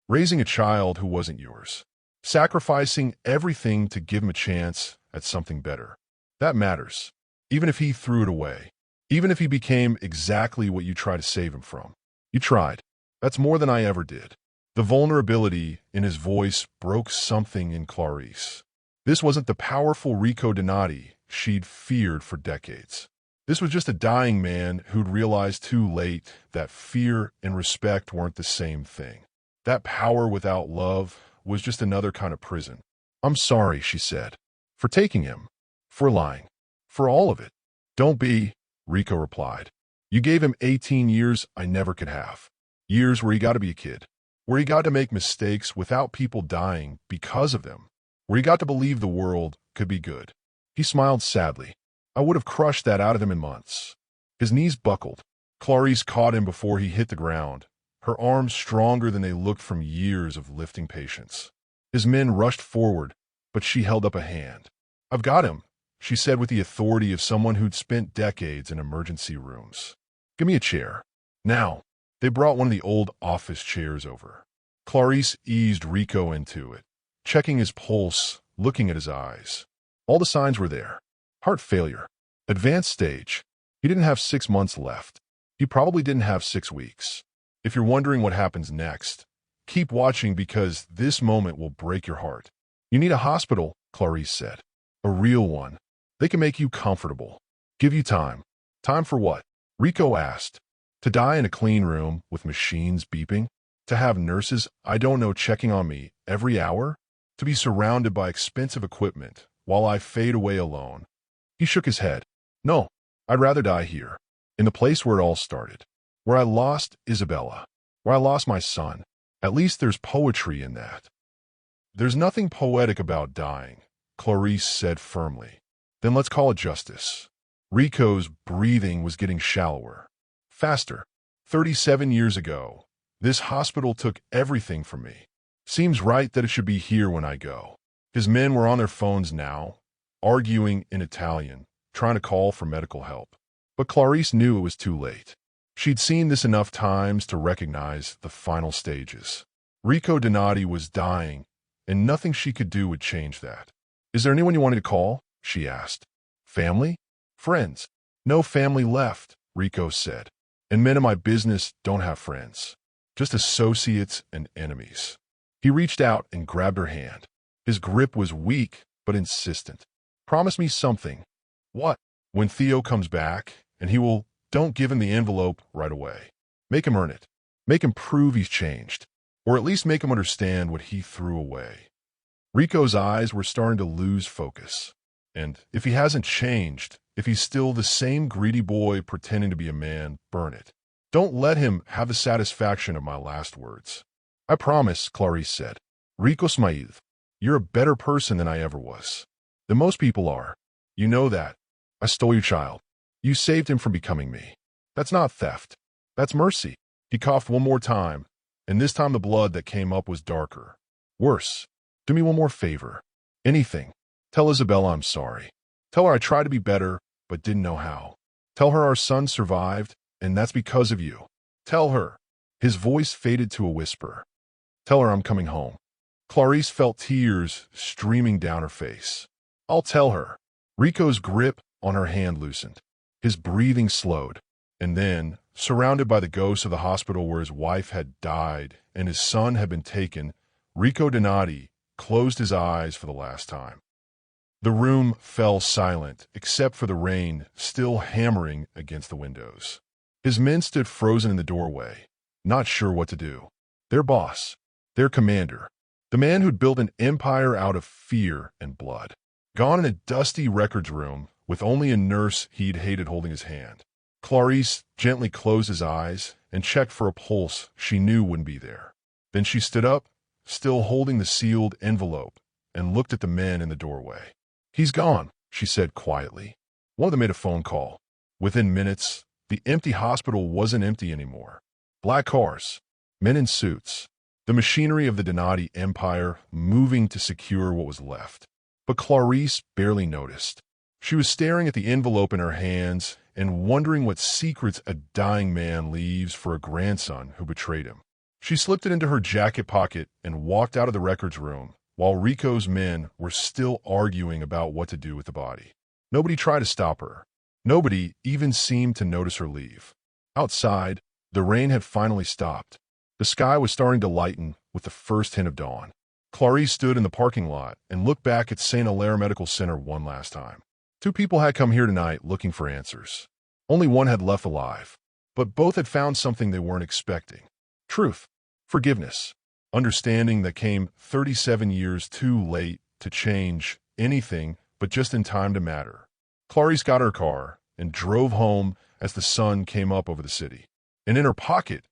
Raising a child who wasn't yours. Sacrificing everything to give him a chance at something better. That matters. Even if he threw it away. Even if he became exactly what you tried to save him from. You tried. That's more than I ever did. The vulnerability in his voice broke something in Clarice. This wasn't the powerful Rico Donati she'd feared for decades. This was just a dying man who'd realized too late that fear and respect weren't the same thing. That power without love was just another kind of prison. I'm sorry, she said, for taking him, for lying, for all of it. Don't be, Rico replied. You gave him 18 years I never could have. Years where he got to be a kid, where he got to make mistakes without people dying because of them, where he got to believe the world could be good. He smiled sadly. I would have crushed that out of him in months. His knees buckled. Clarice caught him before he hit the ground, her arms stronger than they looked from years of lifting patience. His men rushed forward, but she held up a hand. "I've got him," she said with the authority of someone who'd spent decades in emergency rooms. "Give me a chair." Now, they brought one of the old office chairs over. Clarice eased Rico into it, checking his pulse, looking at his eyes. All the signs were there. Heart failure. Advanced stage. He didn't have 6 months left. He probably didn't have 6 weeks. If you're wondering what happens next, keep watching because this moment will break your heart. "You need a hospital," Clarice said. "A real one. They can make you comfortable. Give you time." "Time for what?" Rico asked. "To die in a clean room with machines beeping? To have nurses I don't know checking on me every hour? To be surrounded by expensive equipment while I fade away alone?" He shook his head. "No, I'd rather die here, in the place where it all started, where I lost Isabella, where I lost my son. At least there's poetry in that." "There's nothing poetic about dying," Clarice said firmly. "Then let's call it justice." Rico's breathing was getting shallower, faster. 37 years ago, this hospital took everything from me. Seems right that it should be here when I go. His men were on their phones now, arguing in Italian, trying to call for medical help. But Clarice knew it was too late. She'd seen this enough times to recognize the final stages. Rico Donati was dying, and nothing she could do would change that. "Is there anyone you wanted to call?" she asked. "Family? Friends?" "No family left," Rico said. "And men in my business don't have friends. Just associates and enemies." He reached out and grabbed her hand. His grip was weak, but insistent. "Promise me something." "What?" "When Theo comes back, and he will, don't give him the envelope right away. Make him earn it. Make him prove he's changed. Or at least make him understand what he threw away." Rico's eyes were starting to lose focus. "And if he hasn't changed, if he's still the same greedy boy pretending to be a man, burn it. Don't let him have the satisfaction of my last words." "I promise," Clarice said. "Rico smiled. You're a better person than I ever was. Than most people are. You know that. I stole your child. You saved him from becoming me. That's not theft. That's mercy." He coughed one more time, and this time the blood that came up was darker. "Worse. Do me one more favor. Anything. Tell Isabella I'm sorry. Tell her I tried to be better, but didn't know how. Tell her our son survived, and that's because of you. Tell her." His voice faded to a whisper. "Tell her I'm coming home." Clarice felt tears streaming down her face. "I'll tell her." Rico's grip on her hand loosened. His breathing slowed. And then, surrounded by the ghosts of the hospital where his wife had died and his son had been taken, Rico Donati closed his eyes for the last time. The room fell silent, except for the rain still hammering against the windows. His men stood frozen in the doorway, not sure what to do. Their boss, their commander, the man who'd built an empire out of fear and blood, gone in a dusty records room with only a nurse he'd hated holding his hand. Clarice gently closed his eyes and checked for a pulse she knew wouldn't be there. Then she stood up, still holding the sealed envelope, and looked at the men in the doorway. "He's gone," she said quietly. One of them made a phone call. Within minutes, the empty hospital wasn't empty anymore. Black cars, men in suits, the machinery of the Donati Empire moving to secure what was left. But Clarice barely noticed. She was staring at the envelope in her hands and wondering what secrets a dying man leaves for a grandson who betrayed him. She slipped it into her jacket pocket and walked out of the records room, while Rico's men were still arguing about what to do with the body. Nobody tried to stop her. Nobody even seemed to notice her leave. Outside, the rain had finally stopped. The sky was starting to lighten with the first hint of dawn. Clarice stood in the parking lot and looked back at St. Hilaire Medical Center one last time. 2 people had come here tonight looking for answers. Only one had left alive, but both had found something they weren't expecting. Truth, forgiveness, understanding that came 37 years too late to change anything but just in time to matter. Clarice got her car and drove home as the sun came up over the city. And in her pocket,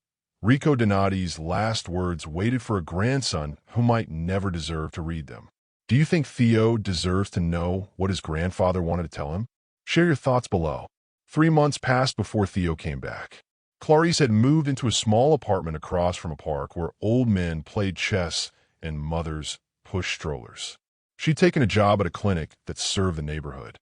Rico Donati's last words waited for a grandson who might never deserve to read them. "Do you think Theo deserves to know what his grandfather wanted to tell him?" Share your thoughts below. 3 months passed before Theo came back. Clarice had moved into a small apartment across from a park where old men played chess and mothers pushed strollers. She'd taken a job at a clinic that served the neighborhood.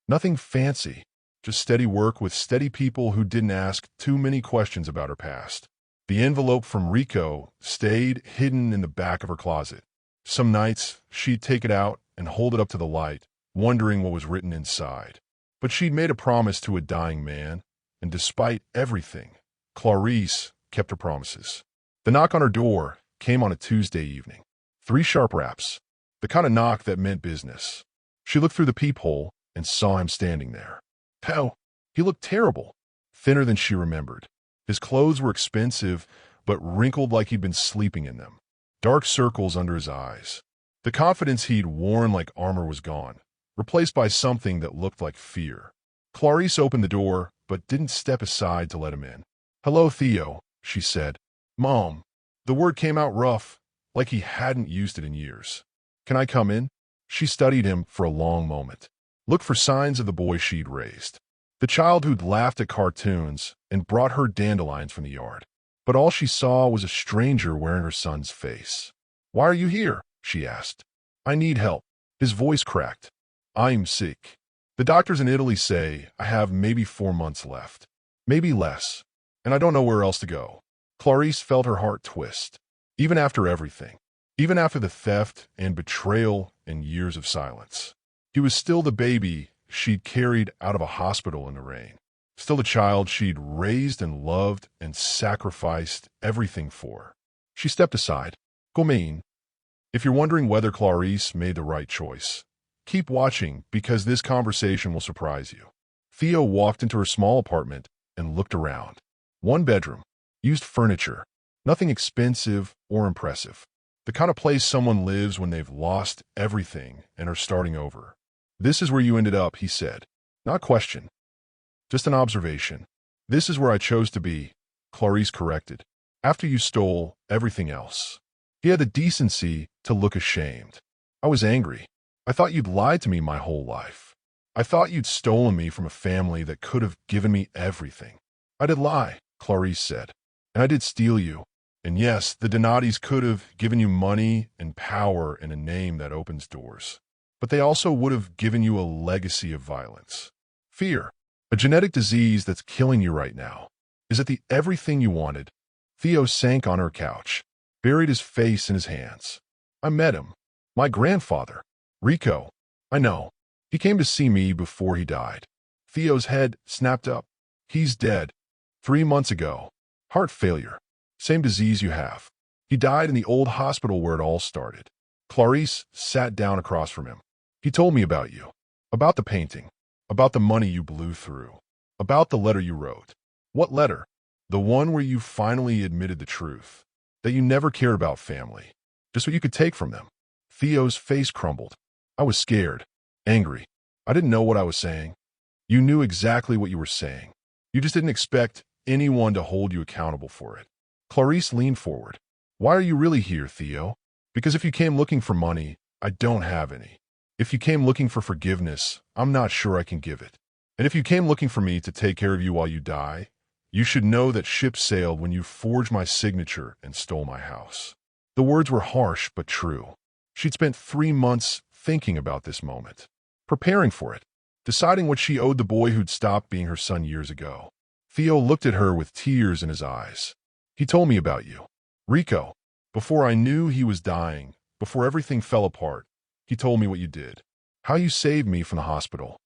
Nothing fancy, just steady work with steady people who didn't ask too many questions about her past. The envelope from Rico stayed hidden in the back of her closet. Some nights, she'd take it out and hold it up to the light, wondering what was written inside. But she'd made a promise to a dying man, and despite everything, Clarice kept her promises. The knock on her door came on a Tuesday evening. 3 sharp raps, the kind of knock that meant business. She looked through the peephole and saw him standing there. Hell, he looked terrible, thinner than she remembered. His clothes were expensive, but wrinkled like he'd been sleeping in them. Dark circles under his eyes. The confidence he'd worn like armor was gone, replaced by something that looked like fear. Clarice opened the door, but didn't step aside to let him in. "Hello, Theo," she said. "Mom." The word came out rough, like he hadn't used it in years. "Can I come in?" She studied him for a long moment. Looked for signs of the boy she'd raised. The child who'd laughed at cartoons and brought her dandelions from the yard. But all she saw was a stranger wearing her son's face. "Why are you here?" she asked. "I need help." His voice cracked. "I'm sick. The doctors in Italy say I have maybe 4 months left. Maybe less. And I don't know where else to go." Clarice felt her heart twist. Even after everything. Even after the theft and betrayal and years of silence. He was still the baby she'd carried out of a hospital in the rain. Still the child she'd raised and loved and sacrificed everything for. She stepped aside. "Come. If you're wondering whether Clarice made the right choice, keep watching because this conversation will surprise you. Theo walked into her small apartment and looked around. 1 bedroom, used furniture, nothing expensive or impressive. The kind of place someone lives when they've lost everything and are starting over. "This is where you ended up," he said. Not question, just an observation. "This is where I chose to be," Clarice corrected, "after you stole everything else." He had the decency to look ashamed. "I was angry. I thought you'd lied to me my whole life. I thought you'd stolen me from a family that could have given me everything." "I did lie," Clarice said. "And I did steal you. And yes, the Donatis could have given you money and power and a name that opens doors. But they also would have given you a legacy of violence. Fear, a genetic disease that's killing you right now. Is it the everything you wanted?" Theo sank on her couch, buried his face in his hands. "I met him. My grandfather. Rico. I know. He came to see me before he died." Theo's head snapped up. "He's dead. 3 months ago. Heart failure. Same disease you have. He died in the old hospital where it all started." Clarice sat down across from him. "He told me about you. About the painting. About the money you blew through. About the letter you wrote." "What letter?" "The one where you finally admitted the truth. That you never cared about family. Just what you could take from them." Theo's face crumbled. "I was scared. Angry. I didn't know what I was saying." "You knew exactly what you were saying. You just didn't expect anyone to hold you accountable for it." Clarice leaned forward. "Why are you really here, Theo?" "Because if you came looking for money, I don't have any. If you came looking for forgiveness, I'm not sure I can give it. And if you came looking for me to take care of you while you die, you should know that ships sailed when you forged my signature and stole my house." The words were harsh but true. She'd spent 3 months thinking about this moment, preparing for it, deciding what she owed the boy who'd stopped being her son years ago. Theo looked at her with tears in his eyes. "He told me about you. Rico. Before I knew he was dying, before everything fell apart, he told me what you did. How you saved me from the hospital.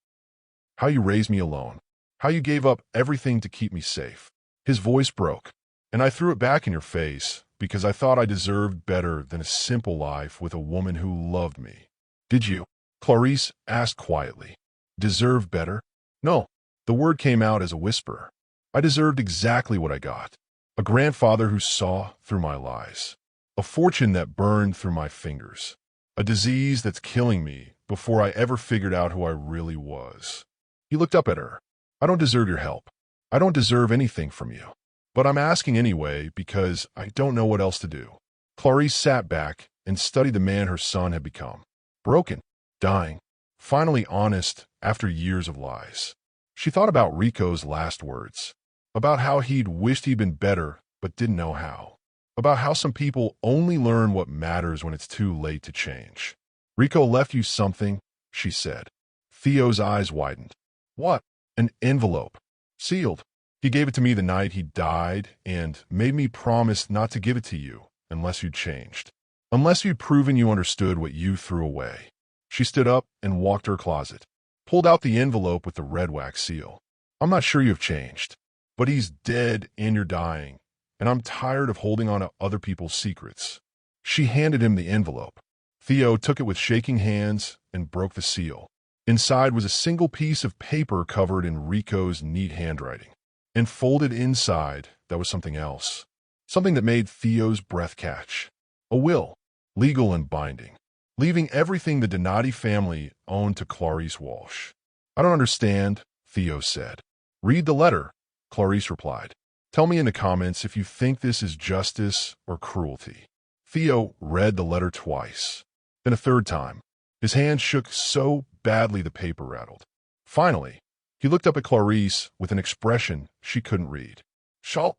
How you raised me alone. How you gave up everything to keep me safe." His voice broke. "And I threw it back in your face because I thought I deserved better than a simple life with a woman who loved me." "Did you?" Clarice asked quietly. "Deserve better?" "No." The word came out as a whisper. "I deserved exactly what I got. A grandfather who saw through my lies. A fortune that burned through my fingers. A disease that's killing me before I ever figured out who I really was." He looked up at her. "I don't deserve your help. I don't deserve anything from you. But I'm asking anyway because I don't know what else to do." Clarice sat back and studied the man her son had become. Broken, dying, finally honest after years of lies. She thought about Rico's last words, about how he'd wished he'd been better but didn't know how, about how some people only learn what matters when it's too late to change. "Rico left you something," she said. Theo's eyes widened. "What?" "An envelope. Sealed. He gave it to me the night he died and made me promise not to give it to you unless you'd changed. Unless you'd proven you understood what you threw away." She stood up and walked to her closet, pulled out the envelope with the red wax seal. "I'm not sure you've changed, but he's dead and you're dying, and I'm tired of holding on to other people's secrets." She handed him the envelope. Theo took it with shaking hands and broke the seal. Inside was a single piece of paper covered in Rico's neat handwriting. And folded inside, there was something else. Something that made Theo's breath catch. A will, legal and binding, leaving everything the Donati family owned to Clarice Walsh. "I don't understand," Theo said. "Read the letter," Clarice replied. "Tell me in the comments if you think this is justice or cruelty." Theo read the letter twice, then a third time. His hand shook so badly the paper rattled. Finally, he looked up at Clarice with an expression she couldn't read. Shock,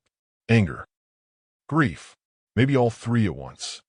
anger, grief, maybe all three at once.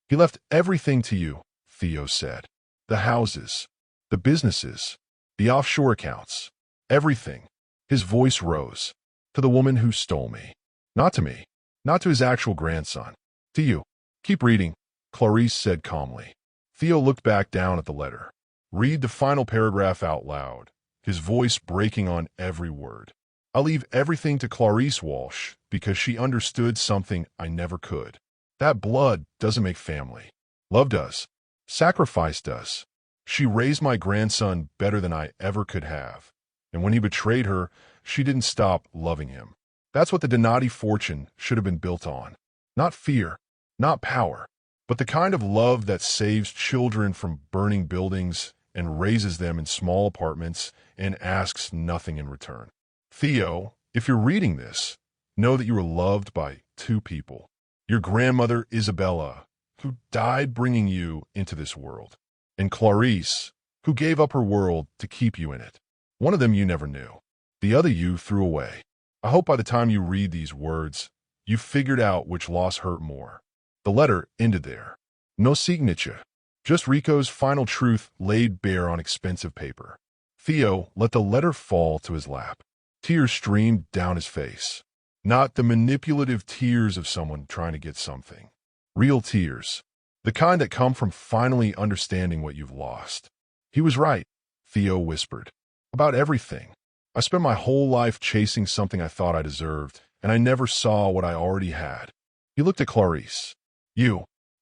"He left everything to you," Theo said. "The houses, the businesses, the offshore accounts, everything." His voice rose. "To the woman who stole me. Not to me. Not to his actual grandson. To you." "Keep reading," Clarice said calmly. Theo looked back down at the letter. "Read the final paragraph out loud," his voice breaking on every word. "I'll leave everything to Clarice Walsh because she understood something I never could. That blood doesn't make family. Love does. Sacrifice does. She raised my grandson better than I ever could have. And when he betrayed her, she didn't stop loving him. That's what the Donati fortune should have been built on. Not fear, not power, but the kind of love that saves children from burning buildings and raises them in small apartments and asks nothing in return. Theo, if you're reading this, know that you were loved by two people. Your grandmother, Isabella, who died bringing you into this world, and Clarice, who gave up her world to keep you in it. One of them you never knew. The other you threw away. I hope by the time you read these words, you figured out which loss hurt more." The letter ended there. No signature. Just Rico's final truth laid bare on expensive paper. Theo let the letter fall to his lap. Tears streamed down his face. Not the manipulative tears of someone trying to get something. Real tears. The kind that come from finally understanding what you've lost. "He was right," Theo whispered. "About everything. I spent my whole life chasing something I thought I deserved, and I never saw what I already had." He looked at Clarice.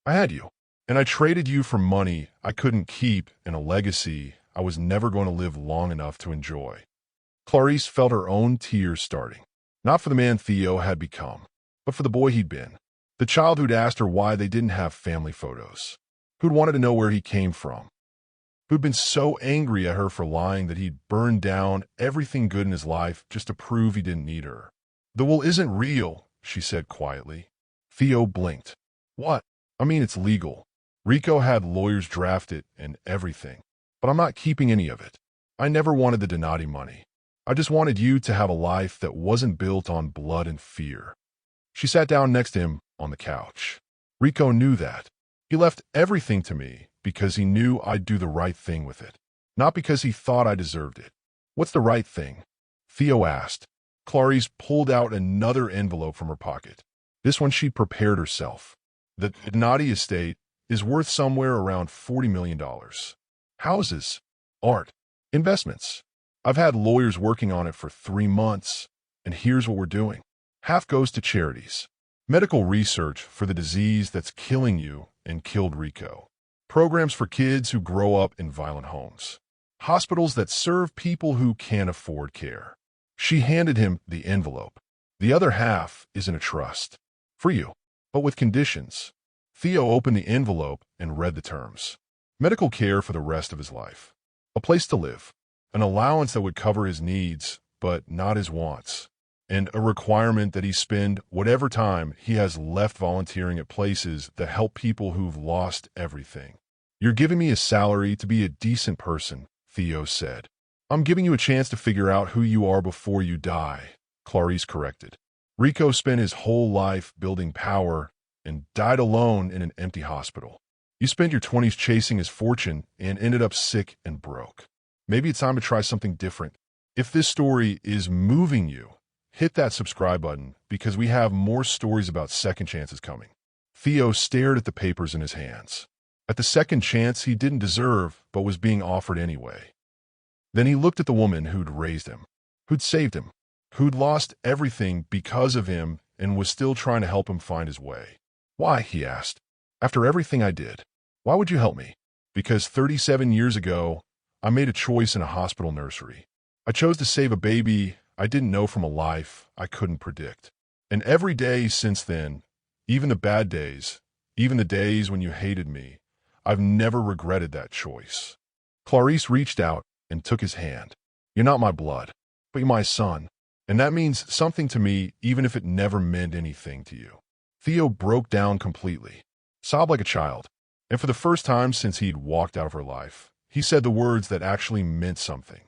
I had you. And I traded you for money I couldn't keep and a legacy I was never going to live long enough to enjoy." Clarice felt her own tears starting. Not for the man Theo had become, but for the boy he'd been. The child who'd asked her why they didn't have family photos. Who'd wanted to know where he came from. Who'd been so angry at her for lying that he'd burned down everything good in his life just to prove he didn't need her. "The will isn't real," she said quietly. Theo blinked. "What?" "I mean, it's legal. Rico had lawyers draft it and everything. But I'm not keeping any of it. I never wanted the Donati money. I just wanted you to have a life that wasn't built on blood and fear." She sat down next to him on the couch. "Rico knew that. He left everything to me because he knew I'd do the right thing with it. Not because he thought I deserved it." "What's the right thing?" Theo asked. Clarice pulled out another envelope from her pocket. This one she'd prepared herself. "The Donati estate is worth somewhere around $40 million. Houses, art, investments. I've had lawyers working on it for 3 months, and here's what we're doing. Half goes to charities. Medical research for the disease that's killing you and killed Rico. Programs for kids who grow up in violent homes. Hospitals that serve people who can't afford care." She handed him the envelope. "The other half is in a trust. For you, but with conditions." Theo opened the envelope and read the terms. Medical care for the rest of his life. A place to live. An allowance that would cover his needs, but not his wants. And a requirement that he spend whatever time he has left volunteering at places that help people who've lost everything. You're giving me a salary to be a decent person, Theo said. I'm giving you a chance to figure out who you are before you die, Clarice corrected. Rico spent his whole life building power and died alone in an empty hospital. You spent your 20s chasing his fortune and ended up sick and broke. Maybe it's time to try something different. If this story is moving you, hit that subscribe button because we have more stories about second chances coming. Theo stared at the papers in his hands. At the second chance he didn't deserve but was being offered anyway. Then he looked at the woman who'd raised him, who'd saved him, who'd lost everything because of him and was still trying to help him find his way. Why, he asked. After everything I did, why would you help me? Because 37 years ago, I made a choice in a hospital nursery. I chose to save a baby I didn't know from a life I couldn't predict. And every day since then, even the bad days, even the days when you hated me, I've never regretted that choice. Clarice reached out and took his hand. You're not my blood, but you're my son. And that means something to me even if it never meant anything to you. Theo broke down completely, sobbed like a child. And for the first time since he'd walked out of her life, he said the words that actually meant something.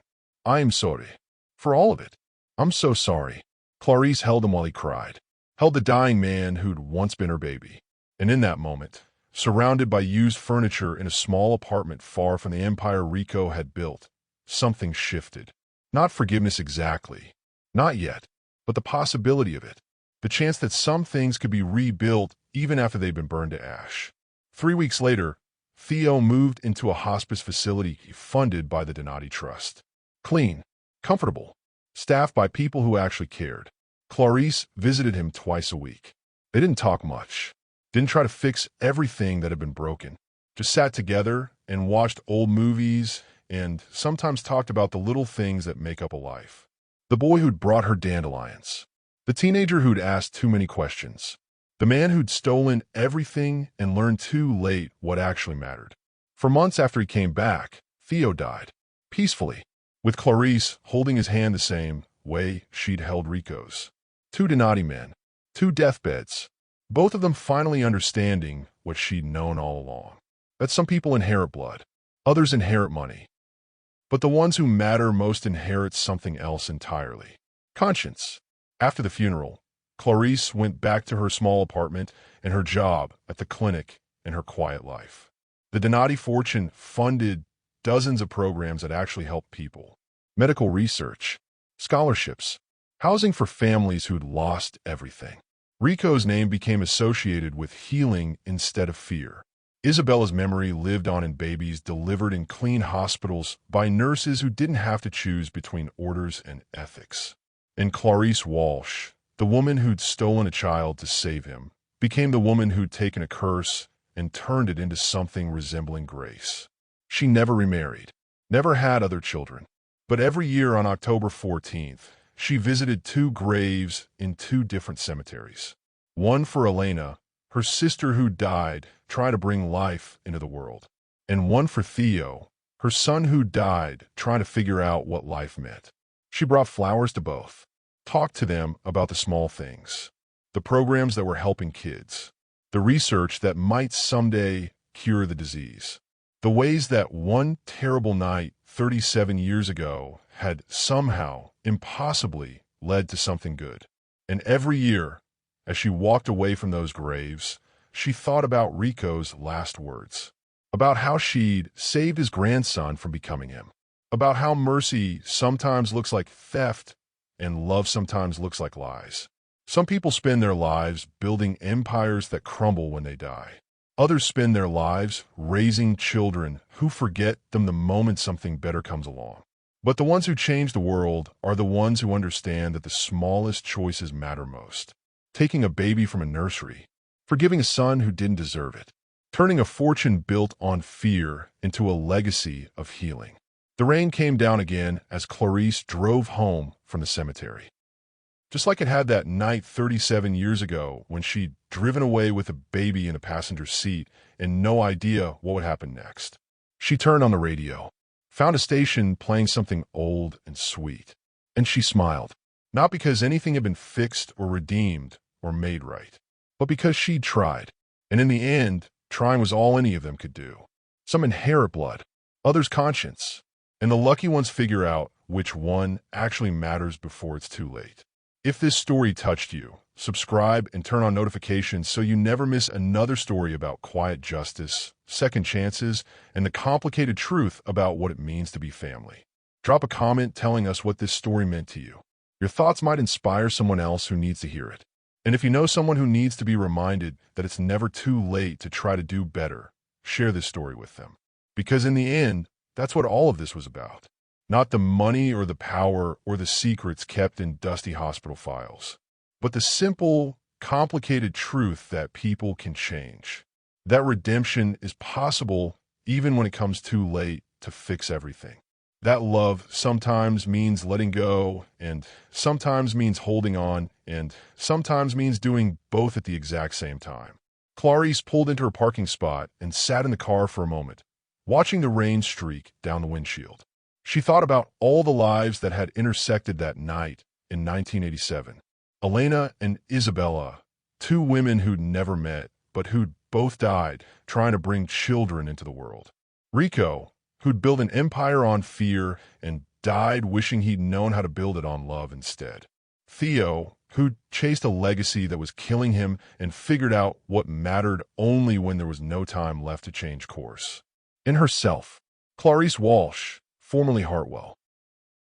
I am sorry. For all of it. I'm so sorry. Clarice held him while he cried, held the dying man who'd once been her baby. And in that moment, surrounded by used furniture in a small apartment far from the empire Rico had built, something shifted. Not forgiveness exactly. Not yet. But the possibility of it. The chance that some things could be rebuilt even after they'd been burned to ash. 3 weeks later, Theo moved into a hospice facility funded by the Donati Trust. Clean, comfortable, staffed by people who actually cared. Clarice visited him twice a week. They didn't talk much, didn't try to fix everything that had been broken. Just sat together and watched old movies and sometimes talked about the little things that make up a life. The boy who'd brought her dandelions. The teenager who'd asked too many questions. The man who'd stolen everything and learned too late what actually mattered. For months after he came back, Theo died. Peacefully. With Clarice holding his hand the same way she'd held Rico's. 2 Donati men. 2 deathbeds. Both of them finally understanding what she'd known all along. That some people inherit blood. Others inherit money. But the ones who matter most inherit something else entirely. Conscience. After the funeral, Clarice went back to her small apartment and her job at the clinic and her quiet life. The Donati fortune funded dozens of programs that actually helped people. Medical research, scholarships, housing for families who'd lost everything. Rico's name became associated with healing instead of fear. Isabella's memory lived on in babies delivered in clean hospitals by nurses who didn't have to choose between orders and ethics. And Clarice Walsh, the woman who'd stolen a child to save him, became the woman who'd taken a curse and turned it into something resembling grace. She never remarried, never had other children. But every year on October 14th, she visited 2 graves in 2 different cemeteries. One for Elena, her sister who died trying to bring life into the world. And one for Theo, her son who died trying to figure out what life meant. She brought flowers to both, talked to them about the small things, the programs that were helping kids, the research that might someday cure the disease, the ways that one terrible night 37 years ago had somehow, impossibly, led to something good. And every year, as she walked away from those graves, she thought about Rico's last words, about how she'd saved his grandson from becoming him, about how mercy sometimes looks like theft and love sometimes looks like lies. Some people spend their lives building empires that crumble when they die. Others spend their lives raising children who forget them the moment something better comes along. But the ones who change the world are the ones who understand that the smallest choices matter most. Taking a baby from a nursery, forgiving a son who didn't deserve it, turning a fortune built on fear into a legacy of healing. The rain came down again as Clarice drove home from the cemetery. Just like it had that night 37 years ago when she'd driven away with a baby in the passenger seat and no idea what would happen next. She turned on the radio, found a station playing something old and sweet, and she smiled, not because anything had been fixed or redeemed or made right, but because she'd tried, and in the end, trying was all any of them could do. Some inherit blood, others conscience, and the lucky ones figure out which one actually matters before it's too late. If this story touched you, subscribe and turn on notifications so you never miss another story about quiet justice, second chances, and the complicated truth about what it means to be family. Drop a comment telling us what this story meant to you. Your thoughts might inspire someone else who needs to hear it. And if you know someone who needs to be reminded that it's never too late to try to do better, share this story with them. Because in the end, that's what all of this was about. Not the money or the power or the secrets kept in dusty hospital files, but the simple, complicated truth that people can change. That redemption is possible even when it comes too late to fix everything. That love sometimes means letting go, and sometimes means holding on, and sometimes means doing both at the exact same time. Clarice pulled into her parking spot and sat in the car for a moment, watching the rain streak down the windshield. She thought about all the lives that had intersected that night in 1987. Elena and Isabella, two women who'd never met, but who'd both died trying to bring children into the world. Rico, who'd built an empire on fear and died wishing he'd known how to build it on love instead. Theo, who'd chased a legacy that was killing him and figured out what mattered only when there was no time left to change course. In herself, Clarice Walsh, formerly Hartwell,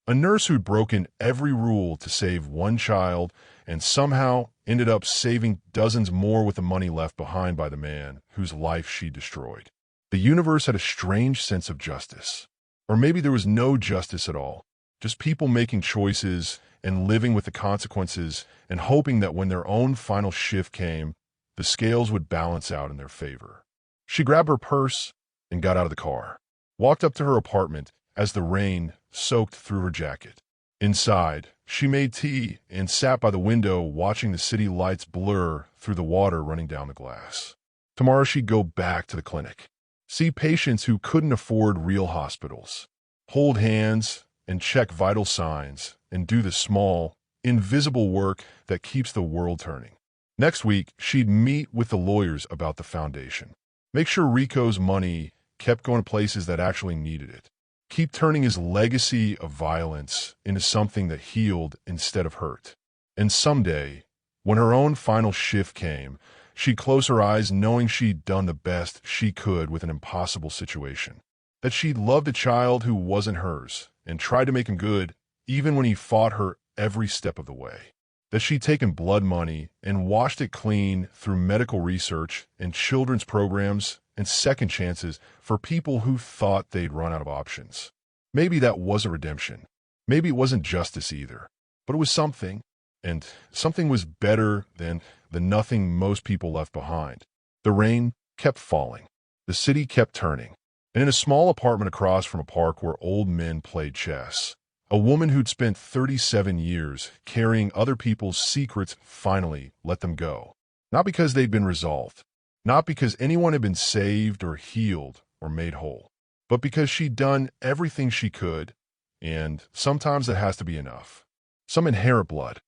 a nurse who'd broken every rule to save one child and somehow ended up saving dozens more with the money left behind by the man whose life she destroyed. The universe had a strange sense of justice. Or maybe there was no justice at all, just people making choices and living with the consequences and hoping that when their own final shift came, the scales would balance out in their favor. She grabbed her purse and got out of the car, walked up to her apartment as the rain soaked through her jacket. Inside, she made tea and sat by the window watching the city lights blur through the water running down the glass. Tomorrow she'd go back to the clinic, see patients who couldn't afford real hospitals, hold hands and check vital signs, and do the small, invisible work that keeps the world turning. Next week, she'd meet with the lawyers about the foundation, make sure Rico's money kept going to places that actually needed it, keep turning his legacy of violence into something that healed instead of hurt. And someday, when her own final shift came, she'd close her eyes knowing she'd done the best she could with an impossible situation, that she'd loved a child who wasn't hers and tried to make him good even when he fought her every step of the way, that she'd taken blood money and washed it clean through medical research and children's programs and second chances for people who thought they'd run out of options. Maybe that wasn't redemption. Maybe it wasn't justice either, but it was something, and something was better than the nothing most people left behind. The rain kept falling. The city kept turning. And in a small apartment across from a park where old men played chess, a woman who'd spent 37 years carrying other people's secrets finally let them go. Not because they'd been resolved, not because anyone had been saved or healed or made whole, but because she'd done everything she could, and sometimes that has to be enough. Some inherit blood,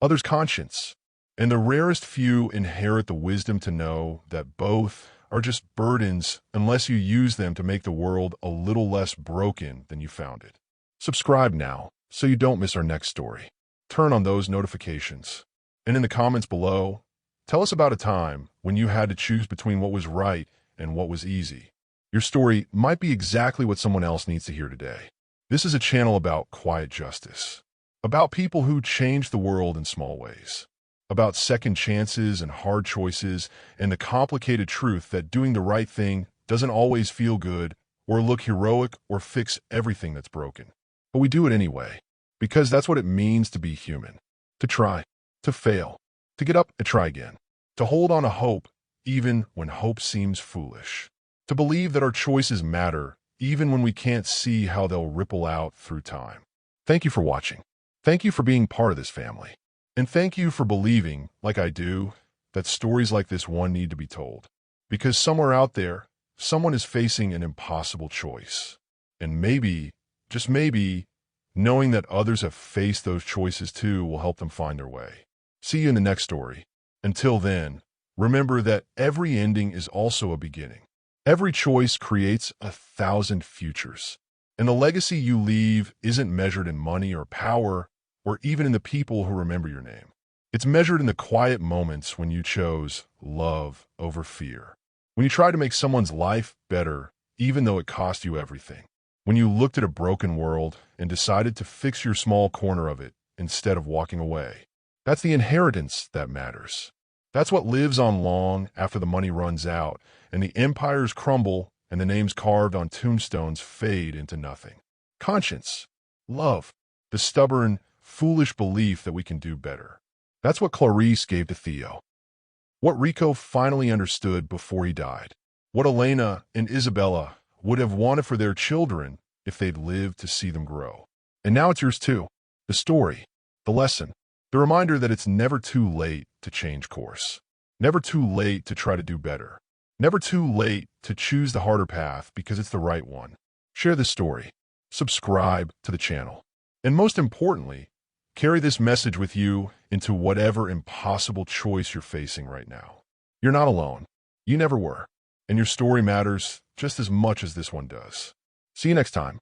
others conscience, and the rarest few inherit the wisdom to know that both are just burdens unless you use them to make the world a little less broken than you found it. Subscribe now so you don't miss our next story. Turn on those notifications. And in the comments below, tell us about a time when you had to choose between what was right and what was easy. Your story might be exactly what someone else needs to hear today. This is a channel about quiet justice, about people who change the world in small ways, about second chances and hard choices and the complicated truth that doing the right thing doesn't always feel good or look heroic or fix everything that's broken. But we do it anyway, because that's what it means to be human. To try, to fail, to get up and try again, to hold on to hope even when hope seems foolish, to believe that our choices matter even when we can't see how they'll ripple out through time. Thank you for watching. Thank you for being part of this family. And thank you for believing, like I do, that stories like this one need to be told. Because somewhere out there, someone is facing an impossible choice. And maybe, just maybe, knowing that others have faced those choices too will help them find their way. See you in the next story. Until then, remember that every ending is also a beginning. Every choice creates 1,000 futures. And the legacy you leave isn't measured in money or power, or even in the people who remember your name. It's measured in the quiet moments when you chose love over fear. When you tried to make someone's life better, even though it cost you everything. When you looked at a broken world and decided to fix your small corner of it instead of walking away. That's the inheritance that matters. That's what lives on long after the money runs out and the empires crumble and the names carved on tombstones fade into nothing. Conscience, love, the stubborn, foolish belief that we can do better. That's what Clarice gave to Theo. What Rico finally understood before he died. What Elena and Isabella would have wanted for their children if they'd lived to see them grow. And now it's yours too. The story, the lesson, the reminder that it's never too late to change course. Never too late to try to do better. Never too late to choose the harder path because it's the right one. Share this story. Subscribe to the channel. And most importantly, carry this message with you into whatever impossible choice you're facing right now. You're not alone. You never were. And your story matters just as much as this one does. See you next time.